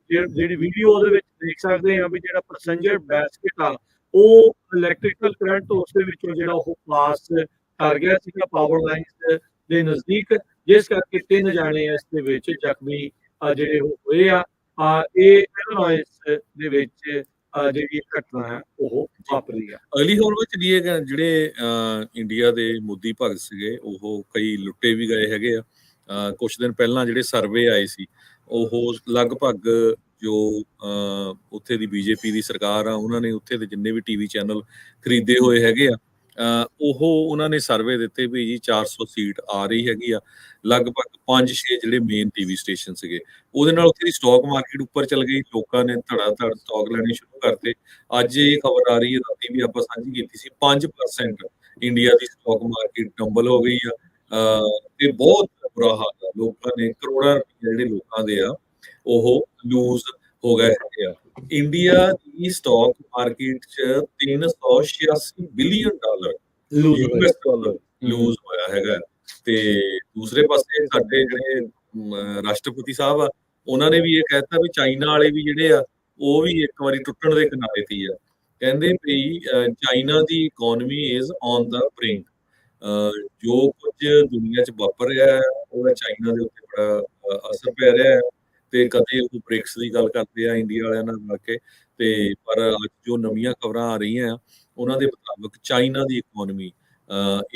ਜਿਹੜੀ ਵੀਡੀਓ ਉਹਦੇ ਵਿੱਚ ਦੇਖ ਸਕਦੇ ਆ ਵੀ ਜਿਹੜਾ ਪੈਸੇਂਜਰ ਬੈਸਕਟ ਆ ਉਹ ਇਲੈਕਟ੍ਰੀਕਲ ਕਰੰਟ ਉਸ ਦੇ ਵਿੱਚੋਂ ਜਿਹੜਾ ਉਹ ਪਾਸ ਕਰ ਗਿਆ ਸੀਗਾ ਪਾਵਰ ਲਾਈਨਸ ਦੇ ਨਜ਼ਦੀਕ, ਜਿਸ ਕਰਕੇ 3 ਜਾਣੇ ਇਸ ਦੇ ਵਿੱਚ ਜ਼ਖਮੀ ਜਿਹੜੇ ਉਹ ਹੋਏ ਆ। ਇਹ ਇਲੀਨੋਇਸ ਦੇ ਵਿੱਚ ਜਿਹੜੀ ਘਟਨਾ ਹੈ ਉਹ ਵਾਪਰੀ ਆ। ਅਗਲੀ ਖਬਰ ਵਿੱਚ ਜਿਹੜੇ ਇੰਡੀਆ ਦੇ ਮੋਦੀ ਭਗਤ ਸੀਗੇ ਉਹ ਕਈ ਲੁੱਟੇ ਵੀ ਗਏ ਹੈਗੇ ਆ। ਕੁਝ ਦਿਨ ਪਹਿਲਾਂ ਜਿਹੜੇ ਸਰਵੇ ਆਏ ਸੀ ਉਹ ਲਗਭਗ ਜੋ ਉੱਥੇ ਦੀ ਬੀਜੇਪੀ ਦੀ ਸਰਕਾਰ ਆ ਉਹਨਾਂ ਨੇ ਉੱਥੇ ਦੇ ਜਿੰਨੇ ਵੀ ਟੀਵੀ ਚੈਨਲ ਖਰੀਦੇ ਹੋਏ ਹੈਗੇ ਆ, ਉਹਨਾਂ ਨੇ ਸਰਵੇ ਦਿੱਤੇ ਵੀ ਜੀ 400 ਸੀਟ ਆ ਰਹੀ ਹੈਗੀ ਆ। ਲਗਭਗ 5-6 ਜਿਹੜੇ ਮੇਨ ਟੀਵੀ ਸਟੇਸ਼ਨ ਸੀਗੇ, ਉਹਦੇ ਨਾਲ ਉੱਥੇ ਦੀ ਸਟਾਕ ਮਾਰਕੀਟ ਉੱਪਰ ਚੱਲ ਗਈ, ਲੋਕਾਂ ਨੇ ਧੜਾ ਧੜ ਸਟਾਕ ਲੈਣੇ ਸ਼ੁਰੂ ਕਰਤੇ। ਅੱਜ ਇਹ ਖਬਰ ਆ ਰਹੀ ਹੈ, ਰਾਤੀ ਵੀ ਆਪਾਂ ਸਾਂਝੀ ਕੀਤੀ ਸੀ, 5% ਇੰਡੀਆ ਦੀ ਸਟਾਕ ਮਾਰਕੀਟ ਟੰਬਲ ਹੋ ਗਈ ਆ। ਤੇ ਬਹੁਤ ਬੁਰਾ ਹਾਲ ਆ, ਲੋਕਾਂ ਨੇ ਕਰੋੜਾਂ ਰੁਪਏ ਜਿਹੜੇ ਲੋਕਾਂ ਦੇ ਆ ਉਹ ਲੂਜ਼ ਹੋ ਗਏ ਹੈਗੇ ਆ। ਇੰਡੀਆ ਦੀ ਸਟਾਕ ਮਾਰਕੀਟ 'ਚ $386 ਬਿਲੀਅਨ ਲੂਜ਼ ਹੋਇਆ ਹੈਗਾ। ਤੇ ਦੂਸਰੇ ਪਾਸੇ ਸਾਡੇ ਜਿਹੜੇ ਰਾਸ਼ਟਰਪਤੀ ਸਾਹਿਬ ਆ ਉਹਨਾਂ ਨੇ ਵੀ ਇਹ ਕਹਿਤਾ ਵੀ ਚਾਈਨਾ ਵਾਲੇ ਵੀ ਜਿਹੜੇ ਆ ਉਹ ਵੀ ਇੱਕ ਵਾਰੀ ਟੁੱਟਣ ਦੇ ਕਿਨਾਰੇ ਤੇ ਆ। ਕਹਿੰਦੇ ਵੀ China the economy is on the ਬ੍ਰਿੰਕ। ਜੋ ਕੁਝ ਦੁਨੀਆ 'ਚ ਵਾਪਰ ਰਿਹਾ ਹੈ ਉਹਦਾ ਚਾਈਨਾ ਦੇ ਉੱਤੇ ਬੜਾ ਅਸਰ ਪੈ ਰਿਹਾ ਹੈ। ਤੇ ਕਦੇ ਉਹ ਬ੍ਰਿਕਸ ਦੀ ਗੱਲ ਕਰਦੇ ਆ ਇੰਡੀਆ ਵਾਲਿਆਂ ਨਾਲ ਮਿਲ ਕੇ, ਤੇ ਪਰ ਅੱਜ ਜੋ ਨਵੀਆਂ ਖਬਰਾਂ ਆ ਰਹੀਆਂ ਆ ਉਹਨਾਂ ਦੇ ਮੁਤਾਬਕ ਚਾਈਨਾ ਦੀ ਇਕਨੋਮੀ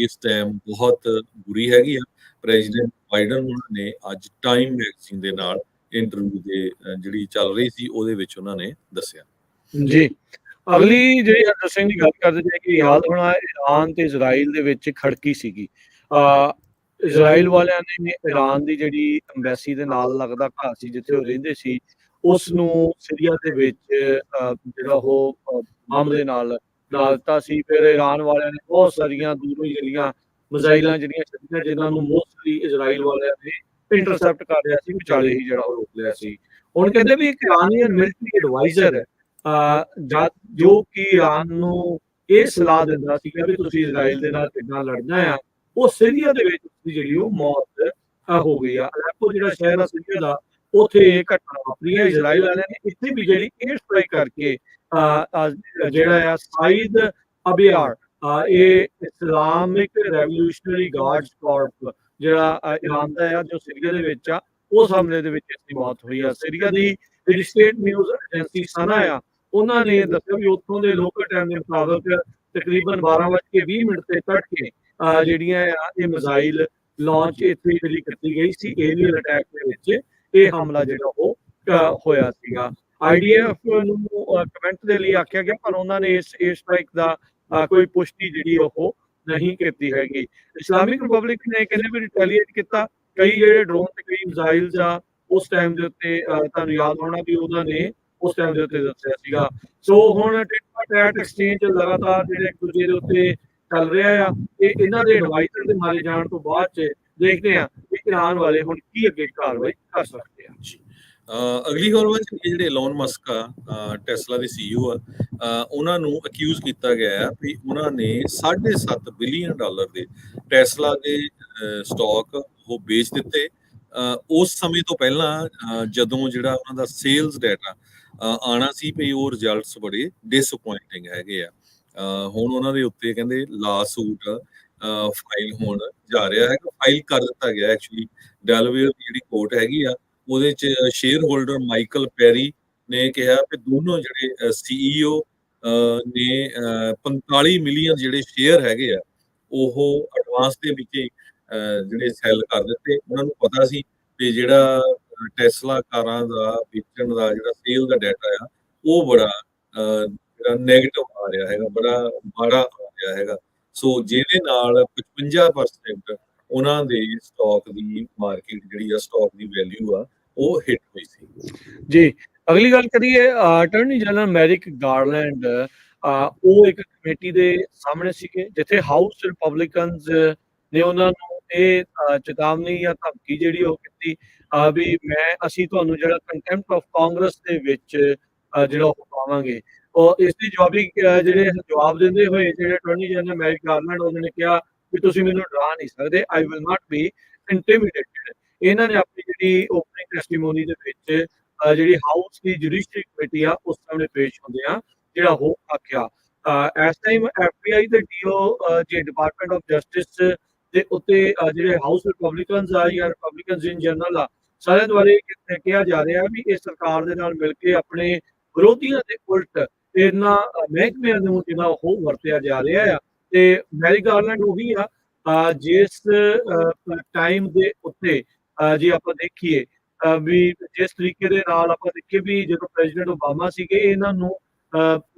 ਇਸ ਟਾਈਮ ਬਹੁਤ ਬੁਰੀ ਹੈਗੀ ਆ। ਪ੍ਰੈਜ਼ੀਡੈਂਟ ਬਾਈਡਨ ਉਹਨਾਂ ਨੇ ਅੱਜ ਟਾਈਮ ਮੈਗਜ਼ੀਨ ਦੇ ਨਾਲ ਇੰਟਰਵਿਊ ਦੇ ਜਿਹੜੀ ਚੱਲ ਰਹੀ ਸੀ ਉਹਦੇ ਵਿੱਚ ਉਹਨਾਂ ਨੇ ਦੱਸਿਆ। ਜੀ, ਅਗਲੀ ਜਿਹੜੀ ਹਰਦਰ ਸਿੰਘ ਦੀ ਗੱਲ ਕਰਦੇ ਜੇ ਕਿ ਯਾਦ ਹੋਣਾ ਇਰਾਨ ਤੇ ਇਜ਼ਰਾਈਲ ਦੇ ਵਿੱਚ ਖੜਕੀ ਸੀਗੀ। ਇਜ਼ਰਾਈਲ ਵਾਲਿਆਂ ਨੇ ਇਰਾਨ ਦੀ ਜਿਹੜੀ ਅੰਬੈਸੀ ਦੇ ਨਾਲ ਲੱਗਦਾ ਘਰ ਸੀ ਜਿੱਥੇ ਉਹ ਰਹਿੰਦੇ ਸੀ, ਉਸ ਨੂੰ ਸੀਰੀਆ ਦੇ ਵਿੱਚ ਜਿਹੜਾ ਉਹ ਬੰਬ ਦੇ ਨਾਲ ਲਾ ਦਿੱਤਾ ਸੀ। ਫਿਰ ਇਰਾਨ ਵਾਲਿਆਂ ਨੇ ਬਹੁਤ ਸਾਰੀਆਂ ਦੂਰੋਂ ਜਿਹੜੀਆਂ ਮਿਜ਼ਾਈਲਾਂ ਜਿਹੜੀਆਂ ਛੱਡੀਆਂ, ਜਿਨ੍ਹਾਂ ਨੂੰ ਮੋਸਟਲੀ ਇਜ਼ਰਾਈਲ ਵਾਲਿਆਂ ਨੇ ਇੰਟਰਸੈਪਟ ਕਰ ਲਿਆ ਸੀ, ਵਿਚਾਲੇ ਹੀ ਜਿਹੜਾ ਉਹ ਰੋਕ ਲਿਆ ਸੀ। ਹੁਣ ਕਹਿੰਦੇ ਵੀ ਇੱਕ ਇਰਾਨੀਅਨ ਮਿਲਟਰੀ ਐਡਵਾਈਜ਼ਰ ਜੋ ਕਿ ਇਰਾਨ ਨੂੰ ਇਹ ਸਲਾਹ ਦਿੰਦਾ ਸੀਗਾ ਵੀ ਤੁਸੀਂ ਇਜ਼ਰਾਈਲ ਦੇ ਨਾਲ ਕਿੱਦਾਂ ਲੜਨਾ ਆ, ਉਹ ਸੀਰੀਆ ਦੇ ਵਿੱਚ ਜਿਹੜੀ ਉਹ ਮੌਤ ਹੋ ਗਈ ਆ। ਅਲੈਪੋ ਜਿਹੜਾ ਸ਼ਹਿਰ ਆ ਸੀਰੀਆ ਦਾ, ਉੱਥੇ ਇਹ ਘਟਨਾ ਵਾਪਰੀ ਹੈ। ਇਜ਼ਰਾਈਲ ਵਾਲਿਆਂ ਨੇ ਇੱਥੇ ਵੀ ਜਿਹੜੀ 에ਅਰ ਸਟ੍ਰਾਈਕ ਕਰਕੇ ਜਿਹੜਾ ਆ ਸਾਈਦ ਅਬਿਆਰ, ਇਹ ਇਸਲਾਮਿਕ ਰੈਵੋਲੂਸ਼ਨਰੀ ਗਾਰਡਸ ਕਾਰਪ ਜਿਹੜਾ ਇਰਾਨ ਦਾ ਆ ਜੋ ਸੀਰੀਆ ਦੇ ਵਿੱਚ ਆ, ਉਸ ਹਮਲੇ ਦੇ ਵਿੱਚ ਇਸਦੀ ਮੌਤ ਹੋਈ ਆ। ਸੀਰੀਆ ਦੀ ਜਿਹੜੀ ਸਟੇਟ ਨਿਊਜ਼ ਏਜੰਸੀ ਸਨਾ ਆ, ਉਹਨਾਂ ਨੇ ਦੱਸਿਆ ਵੀ ਉੱਥੋਂ ਦੇ ਲੋਕਲ ਟਾਈਮ ਦੇ ਮੁਤਾਬਕ ਤਕਰੀਬਨ 12:20 ਤੇ ਤੜਕੇ ਜਿਹੜੀਆਂ ਆ ਇਹ ਮਿਜ਼ਾਈਲ ਲਾਂਚ ਇੱਥੇ ਜਿਹੜੀ ਕੀਤੀ ਗਈ ਸੀ। ਏਰੀਅਲ ਅਟੈਕ ਦੇ ਵਿੱਚ ਇਹ ਹਮਲਾ ਜਿਹੜਾ ਉਹ ਹੋਇਆ ਸੀਗਾ। IDF ਨੂੰ ਕਮੈਂਟ ਦੇ ਲਈ ਆਖਿਆ ਗਿਆ, ਪਰ ਉਹਨਾਂ ਨੇ ਇਸ 에ਅਰ ਸਟ੍ਰਾਈਕ ਦਾ ਕੋਈ ਪੁਸ਼ਟੀ ਜਿਹੜੀ ਉਹ ਨਹੀਂ ਕੀਤੀ ਹੈਗੀ। ਇਸਲਾਮਿਕ ਰਿਪਬਲਿਕ ਨੇ ਕਹਿੰਦੇ ਵੀ ਰਿਟੈਲੀਏਟ ਕੀਤਾ, ਕਈ ਜਿਹੜੇ ਡਰੋਨ ਤੇ ਕਈ ਮਿਜ਼ਾਈਲਸ ਆ ਉਸ ਟਾਈਮ ਦੇ ਉੱਤੇ ਤੁਹਾਨੂੰ ਯਾਦ ਹੋਣਾ ਵੀ ਉਹਨਾਂ ਨੇ ਉਸ ਟਾਈਮ ਦੇ ਉੱਤੇ ਦੱਸਿਆ ਸੀਗਾ। ਸੋ ਹੁਣ ਟਿਟ ਫਾਰ ਟੈਟ ਐਕਸਚੇਂਜ ਲਗਾਤਾਰ ਜਿਹੜੇ ਇੱਕ ਦੂਜੇ ਦੇ ਉੱਤੇ ਚੱਲ ਰਿਹਾ ਆ ਤੇ ਇਹਨਾਂ ਦੇ ਐਡਵਾਈਜ਼ਰ ਦੇ ਮਾਰੇ ਜਾਣ ਤੋਂ ਬਾਅਦ ਚ ਦੇਖਦੇ ਆ ਕਿ ਈਰਾਨ ਵਾਲੇ ਹੁਣ ਕੀ ਅੱਗੇ ਕਾਰਵਾਈ ਕਰ ਸਕਦੇ ਆ। ਜੀ ਅਗਲੀ ਖਬਰ ਵਿੱਚ ਜਿਹੜੇ ਐਲੋਨ ਮਸਕ ਆ ਟੈਸਲਾ ਦੇ ਸੀਈਓ ਆ ਉਹਨਾਂ ਨੂੰ ਅਕਿਊਜ਼ ਕੀਤਾ ਗਿਆ ਹੈ ਵੀ ਉਹਨਾਂ ਨੇ $7.5 ਬਿਲੀਅਨ ਦੇ ਟੈਸਲਾ ਦੇ ਸਟਾਕ ਉਹ ਵੇਚ ਦਿੱਤੇ ਉਸ ਸਮੇਂ ਤੋਂ ਪਹਿਲਾਂ ਜਦੋਂ ਜਿਹੜਾ ਉਹਨਾਂ ਦਾ ਸੇਲਸ ਡਾਟਾ ਆਣਾ ਸੀ ਵੀ ਉਹ ਰਿਜ਼ਲਟਸ ਬੜੇ ਡਿਸਅਪੁਆਇੰਟਿੰਗ ਹੈਗੇ ਆ। ਹੁਣ ਉਹਨਾਂ ਦੇ ਉੱਤੇ ਕਹਿੰਦੇ ਲਾ ਸੂਟ ਫਾਈਲ ਹੋਣ ਜਾ ਰਿਹਾ ਹੈ, ਫਾਈਲ ਕਰ ਦਿੱਤਾ ਗਿਆ ਐਕਚੁਅਲੀ ਡੈਲਵੇਅਰ ਦੀ ਜਿਹੜੀ ਕੋਰਟ ਹੈਗੀ ਆ ਉਹਦੇ ਚ ਸ਼ੇਅਰ ਹੋਲਡਰ ਮਾਈਕਲ ਪੈਰੀ ਨੇ ਕਿਹਾ ਕਿ ਦੋਨੋਂ ਜਿਹੜੇ ਸੀਈਓ ਨੇ 45 ਮਿਲੀਅਨ ਜਿਹੜੇ ਸ਼ੇਅਰ ਹੈਗੇ ਆ ਉਹ ਐਡਵਾਂਸ ਦੇ ਵਿੱਚ ਜਿਹੜੇ ਸੈਲ ਕਰ ਦਿੱਤੇ। ਉਹਨਾਂ ਨੂੰ ਪਤਾ ਸੀ ਕਿ ਜਿਹੜਾ ਟੈਸਲਾ ਕਾਰਾਂ ਦਾ ਵੇਚਣ ਦਾ ਜਿਹੜਾ ਸੇਲ ਦਾ ਡਾਟਾ ਆ ਉਹ ਬੜਾ ਜਿਹੜਾ ਨੈਗੇਟਿਵ ਆ ਰਿਹਾ ਹੈਗਾ, ਬੜਾ ਮਾੜਾ ਆ ਰਿਹਾ ਹੈਗਾ। ਸੋ ਜਿਹਦੇ ਨਾਲ 55% ਉਹਨਾਂ ਦੇ ਸਟਾਕ ਦੀ ਮਾਰਕੀਟ ਜਿਹੜੀ ਆ ਸਟਾਕ ਦੀ ਵੈਲਿਊ ਆ ਉਹ ਹਿੱਟ ਹੋਈ ਸੀ। ਜੀ ਅਗਲੀ ਗੱਲ ਕਰੀਏ ਅਟਾਰਨੀ ਜਨਰਲ ਮੈਰਿਕ ਗਾਰਲੈਂਡ ਉਹ ਇੱਕ ਕਮੇਟੀ ਦੇ ਸਾਹਮਣੇ ਸੀਗੇ ਜਿੱਥੇ ਹਾਊਸ ਰਿਪਬਲਿਕਨਸ ਨੇ ਉਹਨਾਂ ਨੂੰ ਇਹ ਚੇਤਾਵਨੀ ਜਾਂ ਧਮਕੀ ਜਿਹੜੀ ਉਹ ਕੀਤੀ ਵੀ ਅਸੀਂ ਤੁਹਾਨੂੰ ਜਿਹੜਾ ਕੰਟੈਂਪਟ ਆਫ ਕਾਂਗਰਸ ਦੇ ਵਿੱਚ ਜਿਹੜਾ ਉਹ ਪਾਵਾਂਗੇ। ਉਹ ਇਸ ਦੀ ਜਵਾਬੀ ਜਿਹੜੇ ਜਵਾਬ ਦਿੰਦੇ ਹੋਏ ਜਿਹੜੇ ਅਟਾਰਨੀ ਜਨਰਲ ਮੈਰਿਕ ਗਾਰਲੈਂਡ ਉਹਨਾਂ ਨੇ ਕਿਹਾ ਵੀ ਤੁਸੀਂ ਮੈਨੂੰ ਡਰਾ ਨਹੀਂ ਸਕਦੇ, ਆਈ ਵਿਲ ਨਾਟ ਬੀ ਇੰਟੀਮੀਡੇਟਡ। ਇਹਨਾਂ ਨੇ ਆਪਣੀ ਜਿਹੜੀ ਓਪਨਿੰਗ ਟੈਸਟੀਮੋਨੀ ਦੇ ਵਿੱਚ ਜਿਹੜੀ ਹਾਊਸ ਦੀ ਜੁਡੀਸ਼ਰੀ ਕਮੇਟੀ ਆ ਉਸ ਸਾਹਮਣੇ ਪੇਸ਼ ਹੁੰਦੇ ਆ ਜਿਹੜਾ ਉਹ ਆਖਿਆ ਇਸ ਟਾਈਮ FBI ਤੇ DO ਜੇ ਡਿਪਾਰਟਮੈਂਟ ਆਫ ਜਸਟਿਸ ਦੇ ਉੱਤੇ ਜਿਹੜੇ ਹਾਊਸ ਰਿਪਬਲਿਕਨਸ ਆ ਜਾਂ ਰਿਪਬਲਿਕਨਸ ਇਨ ਜਨਰਲ ਆ ਸਾਰਿਆਂ ਦੁਆਰੇ ਕਿਹਾ ਜਾ ਰਿਹਾ ਵੀ ਇਸ ਸਰਕਾਰ ਦੇ ਨਾਲ ਮਿਲ ਕੇ ਆਪਣੇ ਵਿਰੋਧੀਆਂ ਦੇ ਉਲਟ ਇਹਨਾਂ ਮਹਿਕਮਿਆਂ ਨੂੰ ਜਿਹੜਾ ਉਹ ਵਰਤਿਆ ਜਾ ਰਿਹਾ ਆ। ਤੇ ਮੈਰਿਕ ਗਾਰਲੈਂਡ ਉਹੀ ਆ ਜਿਸ ਟਾਈਮ ਦੇ ਉੱਤੇ ਜੇ ਆਪਾਂ ਦੇਖੀਏ ਵੀ ਜਿਸ ਤਰੀਕੇ ਦੇ ਨਾਲ ਆਪਾਂ ਦੇਖੀਏ ਵੀ ਜਦੋਂ ਪ੍ਰੈਜ਼ੀਡੈਂਟ ਓਬਾਮਾ ਸੀਗੇ ਇਹਨਾਂ ਨੂੰ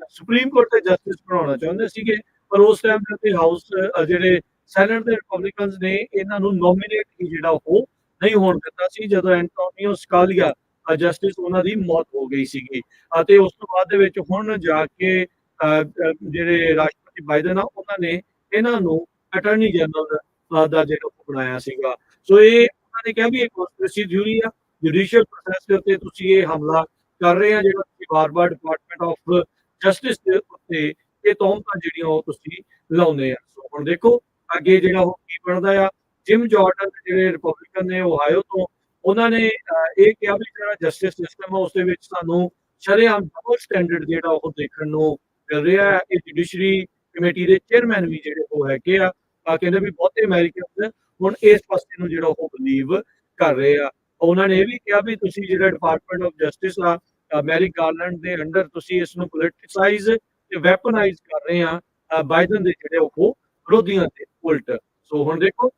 ਸੁਪਰੀਮ ਕੋਰਟ ਦੇ ਜਸਟਿਸ ਬਣਾਉਣਾ ਚਾਹੁੰਦੇ ਸੀਗੇ ਪਰ ਉਸ ਟਾਈਮ ਦੇ ਉੱਤੇ ਹਾਊਸ ਜਿਹੜੇ ਸੈਨੇਟ ਦੇ ਰਿਪਬਲਿਕਨਸ ਨੇ ਇਹਨਾਂ ਨੂੰ ਨੋਮੀਨੇਟ ਹੀ ਜਿਹੜਾ ਉਹ ਨਹੀਂ ਹੋਣ ਦਿੱਤਾ ਸੀ ਜਦੋਂ ਐਂਟੋਨੀਓ ਸਕਾਲੀਆ ਜਸਟਿਸ ਉਹਨਾਂ ਦੀ ਮੌਤ ਹੋ ਗਈ ਸੀਗੀ। ਅਤੇ ਉਸ ਤੋਂ ਬਾਅਦ ਦੇ ਵਿੱਚ ਹੁਣ ਜਾ ਕੇ ਜਿਹੜੇ ਰਾਸ਼ਟਰਪਤੀ ਬਾਈਡਨ ਆ ਉਹਨਾਂ ਨੇ ਇਹਨਾਂ ਨੂੰ ਅਟਾਰਨੀ ਜਨਰਲ ਦਾ ਜਿਹੜਾ ਬਣਾਇਆ ਸੀਗਾ। ਸੋ ਇਹ ਉਹਨਾਂ ਨੇ ਕਿਹਾ ਵੀ ਇਹ ਕਨਸਪੀਰੇਸੀ ਥਿਊਰੀ ਆ, ਜੁਡੀਸ਼ੀਅਲ ਪ੍ਰੋਸੈਸ ਦੇ ਉੱਤੇ ਤੁਸੀਂ ਇਹ ਹਮਲਾ ਕਰ ਰਹੇ ਆ ਜਿਹੜਾ ਤੁਸੀਂ ਬਾਰ-ਬਾਰ ਡਿਪਾਰਟਮੈਂਟ ਆਫ ਜਸਟਿਸ ਦੇ ਉੱਤੇ ਇਹ ਤੌਹਮਤਾਂ ਜਿਹੜੀਆਂ ਉਹ ਤੁਸੀਂ ਲਾਉਂਦੇ ਆ। ਸੋ ਹੁਣ ਦੇਖੋ ਅੱਗੇ ਜਿਹੜਾ ਉਹ ਕੀ ਬਣਦਾ ਆ। ਜਿਮ ਜਾਰਡਨ ਜਿਹੜੇ ਰਿਪਬਲਿਕਨ ਨੇ ਓਹਾਇਓ ਤੋਂ ਉਹਨਾਂ ਨੇ ਇਹ ਕਿਹਾ ਵੀ ਜਿਹੜਾ ਜਸਟਿਸ ਸਿਸਟਮ ਆ ਉਸ ਦੇ ਵਿੱਚ ਸਾਨੂੰ ਸ਼ਰੇਆਮ ਡਬਲ ਸਟੈਂਡਰਡ ਜਿਹੜਾ ਉਹ ਦੇਖਣ ਨੂੰ ਮਿਲ ਰਿਹਾ ਹੈ। ਇਹ ਜੁਡੀਸ਼ਰੀ ਕਮੇਟੀ ਦੇ ਚੇਅਰਮੈਨ ਵੀ ਜਿਹੜੇ ਉਹ ਹੈਗੇ ਆ ਕਹਿੰਦੇ ਵੀ ਬਹੁਤੇ ਅਮਰੀਕਨ ਹੁਣ ਇਸ ਪਾਸੇ ਨੂੰ ਜਿਹੜਾ ਉਹ ਬਲੀਵ ਕਰ ਰਹੇ ਆ। ਉਹਨਾਂ ਨੇ ਇਹ ਵੀ ਕਿਹਾ ਵੀ ਤੁਸੀਂ ਜਿਹੜਾ ਡਿਪਾਰਟਮੈਂਟ ਆਫ ਜਸਟਿਸ ਆ ਮੈਰਿਕ ਗਾਰਲੈਂਡ ਦੇ ਅੰਡਰ ਤੁਸੀਂ ਇਸ ਨੂੰ ਪੋਲਿਟਿਸਾਈਜ਼ ਤੇ ਵੈਪਨਾਈਜ਼ ਕਰ ਰਹੇ ਆ ਬਾਈਡਨ ਦੇ ਜਿਹੜੇ ਉਹ ਵਿਰੋਧੀਆਂ ਦੇ ਉਲਟ। ਸੋ ਹੁਣ ਦੇਖੋ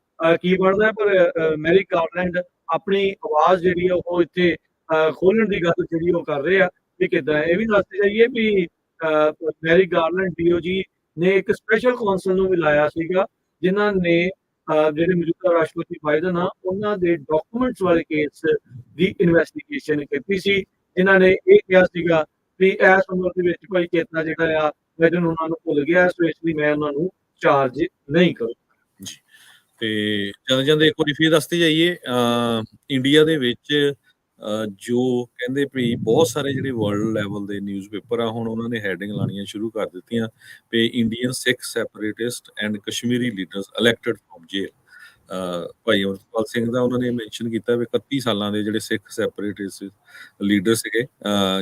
ਕੀ ਬਣਦਾ ਪਰ ਮੈਰਿਕ ਗਾਰਲੈਂਡ ਆਪਣੀ ਆਵਾਜ਼ ਜਿਹੜੀ ਆ ਉਹ ਇੱਥੇ ਖੋਲਣ ਦੀ ਗੱਲ ਜਿਹੜੀ ਉਹ ਕਰ ਰਹੇ ਆ ਵੀ ਕਿੱਦਾਂ। ਇਹ ਵੀ ਦੱਸਦੇ ਜਾਈਏ ਵੀ ਮੈਰਿਕ ਗਾਰਲੈਂਡ DOG ਨੇ ਇੱਕ ਸਪੈਸ਼ਲ ਕਾਉਂਸਲ ਨੂੰ ਵੀ ਲਾਇਆ ਸੀਗਾ ਜਿਨ੍ਹਾਂ ਨੇ ਜਿਹੜੇ ਮੌਜੂਦਾ ਰਾਸ਼ਟਰਪਤੀ ਬਾਈਡਨ ਆ ਉਹਨਾਂ ਦੇ ਡਾਕੂਮੈਂਟਸ ਵਾਲੇ ਕੇਸ ਦੀ ਇਨਵੈਸਟੀਗੇਸ਼ਨ ਕੀਤੀ ਸੀ ਜਿਨ੍ਹਾਂ ਨੇ ਇਹ ਕਿਹਾ ਸੀਗਾ ਵੀ ਇਸ ਉਮਰ ਦੇ ਵਿੱਚ ਭਾਈ ਚੇਤਨਾ ਜਿਹੜਾ ਆ ਬਾਈਡਨ ਉਹਨਾਂ ਨੂੰ ਭੁੱਲ ਗਿਆ ਸੋ ਇਸ ਲਈ ਮੈਂ ਉਹਨਾਂ ਨੂੰ ਚਾਰਜ ਨਹੀਂ ਕਰੂੰਗਾ। ਜੀ ਤੇ ਜਾਂਦੇ ਇੱਕ ਵਾਰੀ ਫਿਰ ਦੱਸਦੇ ਜਾਈਏ ਇੰਡੀਆ ਦੇ ਵਿੱਚ ਜੋ ਕਹਿੰਦੇ ਵੀ ਬਹੁਤ ਸਾਰੇ ਜਿਹੜੇ ਵਰਲਡ ਲੈਵਲ ਦੇ ਨਿਊਜ਼ਪੇਪਰ ਆ ਹੁਣ ਉਹਨਾਂ ਨੇ ਹੈਡਿੰਗ ਲਾਣੀਆਂ ਸ਼ੁਰੂ ਕਰ ਦਿੱਤੀਆਂ ਵੀ Indian Sikh separatist and Kashmiri leaders elected from jail. Bhai Amarpal Singh ਦਾ ਉਹਨਾਂ ਨੇ ਮੈਂਸ਼ਨ ਕੀਤਾ ਵੀ 31 ਸਾਲਾਂ ਦੇ ਜਿਹੜੇ ਸਿੱਖ ਸੈਪਰੇਟਿਸਟ ਲੀਡਰ ਸੀਗੇ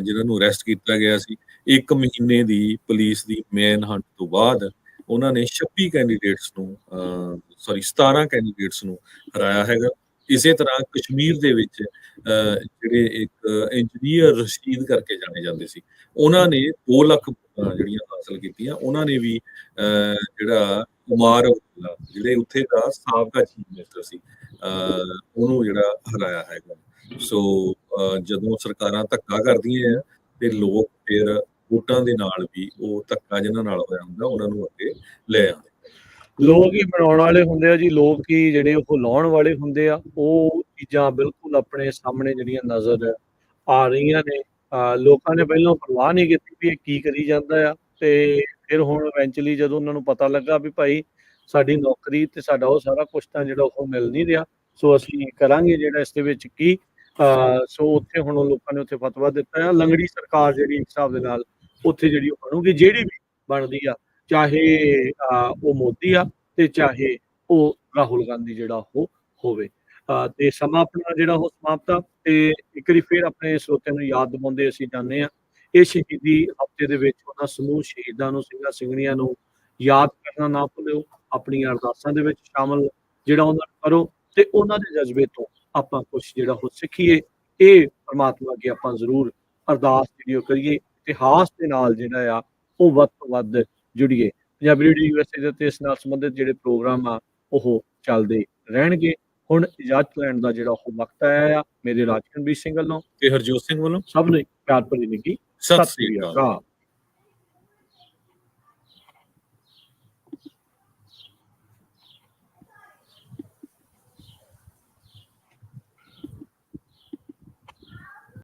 ਜਿਨ੍ਹਾਂ ਨੂੰ ਅਰੈਸਟ ਕੀਤਾ ਗਿਆ ਸੀ 1 ਮਹੀਨੇ ਦੀ ਪੁਲਿਸ ਦੀ ਮੈਨ ਹੰਟ ਤੋਂ ਬਾਅਦ ਉਹਨਾਂ ਨੇ 26 ਕੈਂਡੀਡੇਟਸ ਨੂੰ 17 ਕੈਂਡੀਡੇਟਸ ਨੂੰ ਹਰਾਇਆ ਹੈਗਾ। ਇਸੇ ਤਰ੍ਹਾਂ ਕਸ਼ਮੀਰ ਦੇ ਵਿੱਚ ਜਿਹੜੇ ਇੱਕ ਇੰਜੀਨੀਅਰ ਰਸ਼ੀਦ ਕਰਕੇ ਜਾਣੇ ਜਾਂਦੇ ਸੀ ਉਹਨਾਂ ਨੇ 2 ਲੱਖ ਜਿਹੜੀਆਂ ਹਾਸਲ ਕੀਤੀਆਂ। ਉਹਨਾਂ ਨੇ ਵੀ ਜਿਹੜਾ ਉਮਾਰ ਜਿਹੜੇ ਉੱਥੇ ਦਾ ਸਾਬਕਾ ਚੀਫ ਮਿਨਿਸਟਰ ਸੀ ਉਹਨੂੰ ਜਿਹੜਾ ਹਰਾਇਆ ਹੈਗਾ। ਸੋ ਜਦੋਂ ਸਰਕਾਰਾਂ ਧੱਕਾ ਕਰਦੀਆਂ ਆ ਤੇ ਲੋਕ ਫਿਰ ਵੋਟਾਂ ਦੇ ਨਾਲ ਵੀ ਉਹ ਧੱਕਾ ਜਿਹਨਾਂ ਨਾਲ ਹੋਇਆ ਹੁੰਦਾ ਉਹਨਾਂ ਨੂੰ ਅੱਗੇ ਲੈ ਆਉਂਦੇ। ਲੋਕ ਹੀ ਬਣਾਉਣ ਵਾਲੇ ਹੁੰਦੇ ਆ ਜੀ, ਲੋਕ ਹੀ ਜਿਹੜੇ ਉਹ ਲਾਉਣ ਵਾਲੇ ਹੁੰਦੇ ਆ। ਉਹ ਚੀਜ਼ਾਂ ਬਿਲਕੁਲ ਆਪਣੇ ਸਾਹਮਣੇ ਜਿਹੜੀਆਂ ਨਜ਼ਰ ਆ ਰਹੀਆਂ ਨੇ। ਲੋਕਾਂ ਨੇ ਪਹਿਲਾਂ ਪਰਵਾਹ ਨਹੀਂ ਕੀਤੀ ਵੀ ਇਹ ਕੀ ਕਰੀ ਜਾਂਦਾ ਆ, ਤੇ ਫਿਰ ਹੁਣ ਇਵੈਂਚੁਅਲੀ ਜਦੋਂ ਉਹਨਾਂ ਨੂੰ ਪਤਾ ਲੱਗਾ ਵੀ ਭਾਈ ਸਾਡੀ ਨੌਕਰੀ ਤੇ ਸਾਡਾ ਉਹ ਸਾਰਾ ਕੁਛ ਤਾਂ ਜਿਹੜਾ ਉਹ ਮਿਲ ਨਹੀਂ ਰਿਹਾ, ਸੋ ਅਸੀਂ ਕਰਾਂਗੇ ਜਿਹੜਾ ਇਸ ਦੇ ਵਿੱਚ ਕੀ। ਸੋ ਉੱਥੇ ਹੁਣ ਉਹ ਲੋਕਾਂ ਨੇ ਉੱਥੇ ਫਤਵਾ ਦਿੱਤਾ ਆ। ਲੰਗੜੀ ਸਰਕਾਰ ਜਿਹੜੀ ਇੱਕ ਹਿਸਾਬ ਦੇ ਨਾਲ ਉੱਥੇ ਜਿਹੜੀ ਉਹ ਬਣੂਗੀ, ਜਿਹੜੀ ਵੀ ਬਣਦੀ ਆ, ਚਾਹੇ ਉਹ ਮੋਦੀ ਆ ਤੇ ਚਾਹੇ ਉਹ ਰਾਹੁਲ ਗਾਂਧੀ ਜਿਹੜਾ ਉਹ ਹੋਵੇ। ਤੇ ਸਮਾਂ ਆਪਣਾ ਜਿਹੜਾ ਉਹ ਸਮਾਪਤ ਆ। ਤੇ ਇੱਕ ਵਾਰੀ ਫਿਰ ਆਪਣੇ ਸਰੋਤਿਆਂ ਨੂੰ ਯਾਦ ਦਿਵਾਉਂਦੇ ਅਸੀਂ ਜਾਂਦੇ ਹਾਂ, ਇਹ ਸ਼ਹੀਦੀ ਹਫ਼ਤੇ ਦੇ ਵਿੱਚ ਉਹਨਾਂ ਸਮੂਹ ਸ਼ਹੀਦਾਂ ਨੂੰ, ਸਿੰਘਾਂ ਸਿੰਘਣੀਆਂ ਨੂੰ ਯਾਦ ਕਰਨਾ ਨਾ ਭੁੱਲਿਓ। ਆਪਣੀਆਂ ਅਰਦਾਸਾਂ ਦੇ ਵਿੱਚ ਸ਼ਾਮਲ ਜਿਹੜਾ ਉਹਨਾਂ ਨੂੰ ਕਰੋ, ਤੇ ਉਹਨਾਂ ਦੇ ਜਜ਼ਬੇ ਤੋਂ ਆਪਾਂ ਕੁਛ ਜਿਹੜਾ ਉਹ ਸਿੱਖੀਏ। ਇਹ ਪਰਮਾਤਮਾ ਅੱਗੇ ਆਪਾਂ ਜ਼ਰੂਰ ਅਰਦਾਸ ਜਿਹੜੀ ਉਹ ਕਰੀਏ, ਇਤਿਹਾਸ ਦੇ ਨਾਲ ਜਿਹੜਾ ਆ ਉਹ ਵੱਧ ਤੋਂ ਵੱਧ ਜੁੜੀਏ। ਪੰਜਾਬੀ ਰੇਡੀਓ USA ਦੇ ਉੱਤੇ ਇਸ ਨਾਲ ਸੰਬੰਧਿਤ ਜਿਹੜੇ ਪ੍ਰੋਗਰਾਮ ਆ ਉਹ ਚੱਲਦੇ ਰਹਿਣਗੇ। ਹੁਣ ਇਜਾਜ਼ਤ ਲੈਣ ਦਾ ਜਿਹੜਾ ਉਹ ਵਕਤ ਆਇਆ ਆ। ਮੇਰੇ ਰਾਜਕਨਵੀਰ ਸਿੰਘ ਵੱਲੋਂ ਤੇ ਹਰਜੋਤ ਸਿੰਘ ਵੱਲੋਂ ਸਭ ਨੂੰ ਪਿਆਰ ਭਰੀ ਨਿੱਘੀ ਸਤਿ ਸ੍ਰੀ ਅਕਾਲ।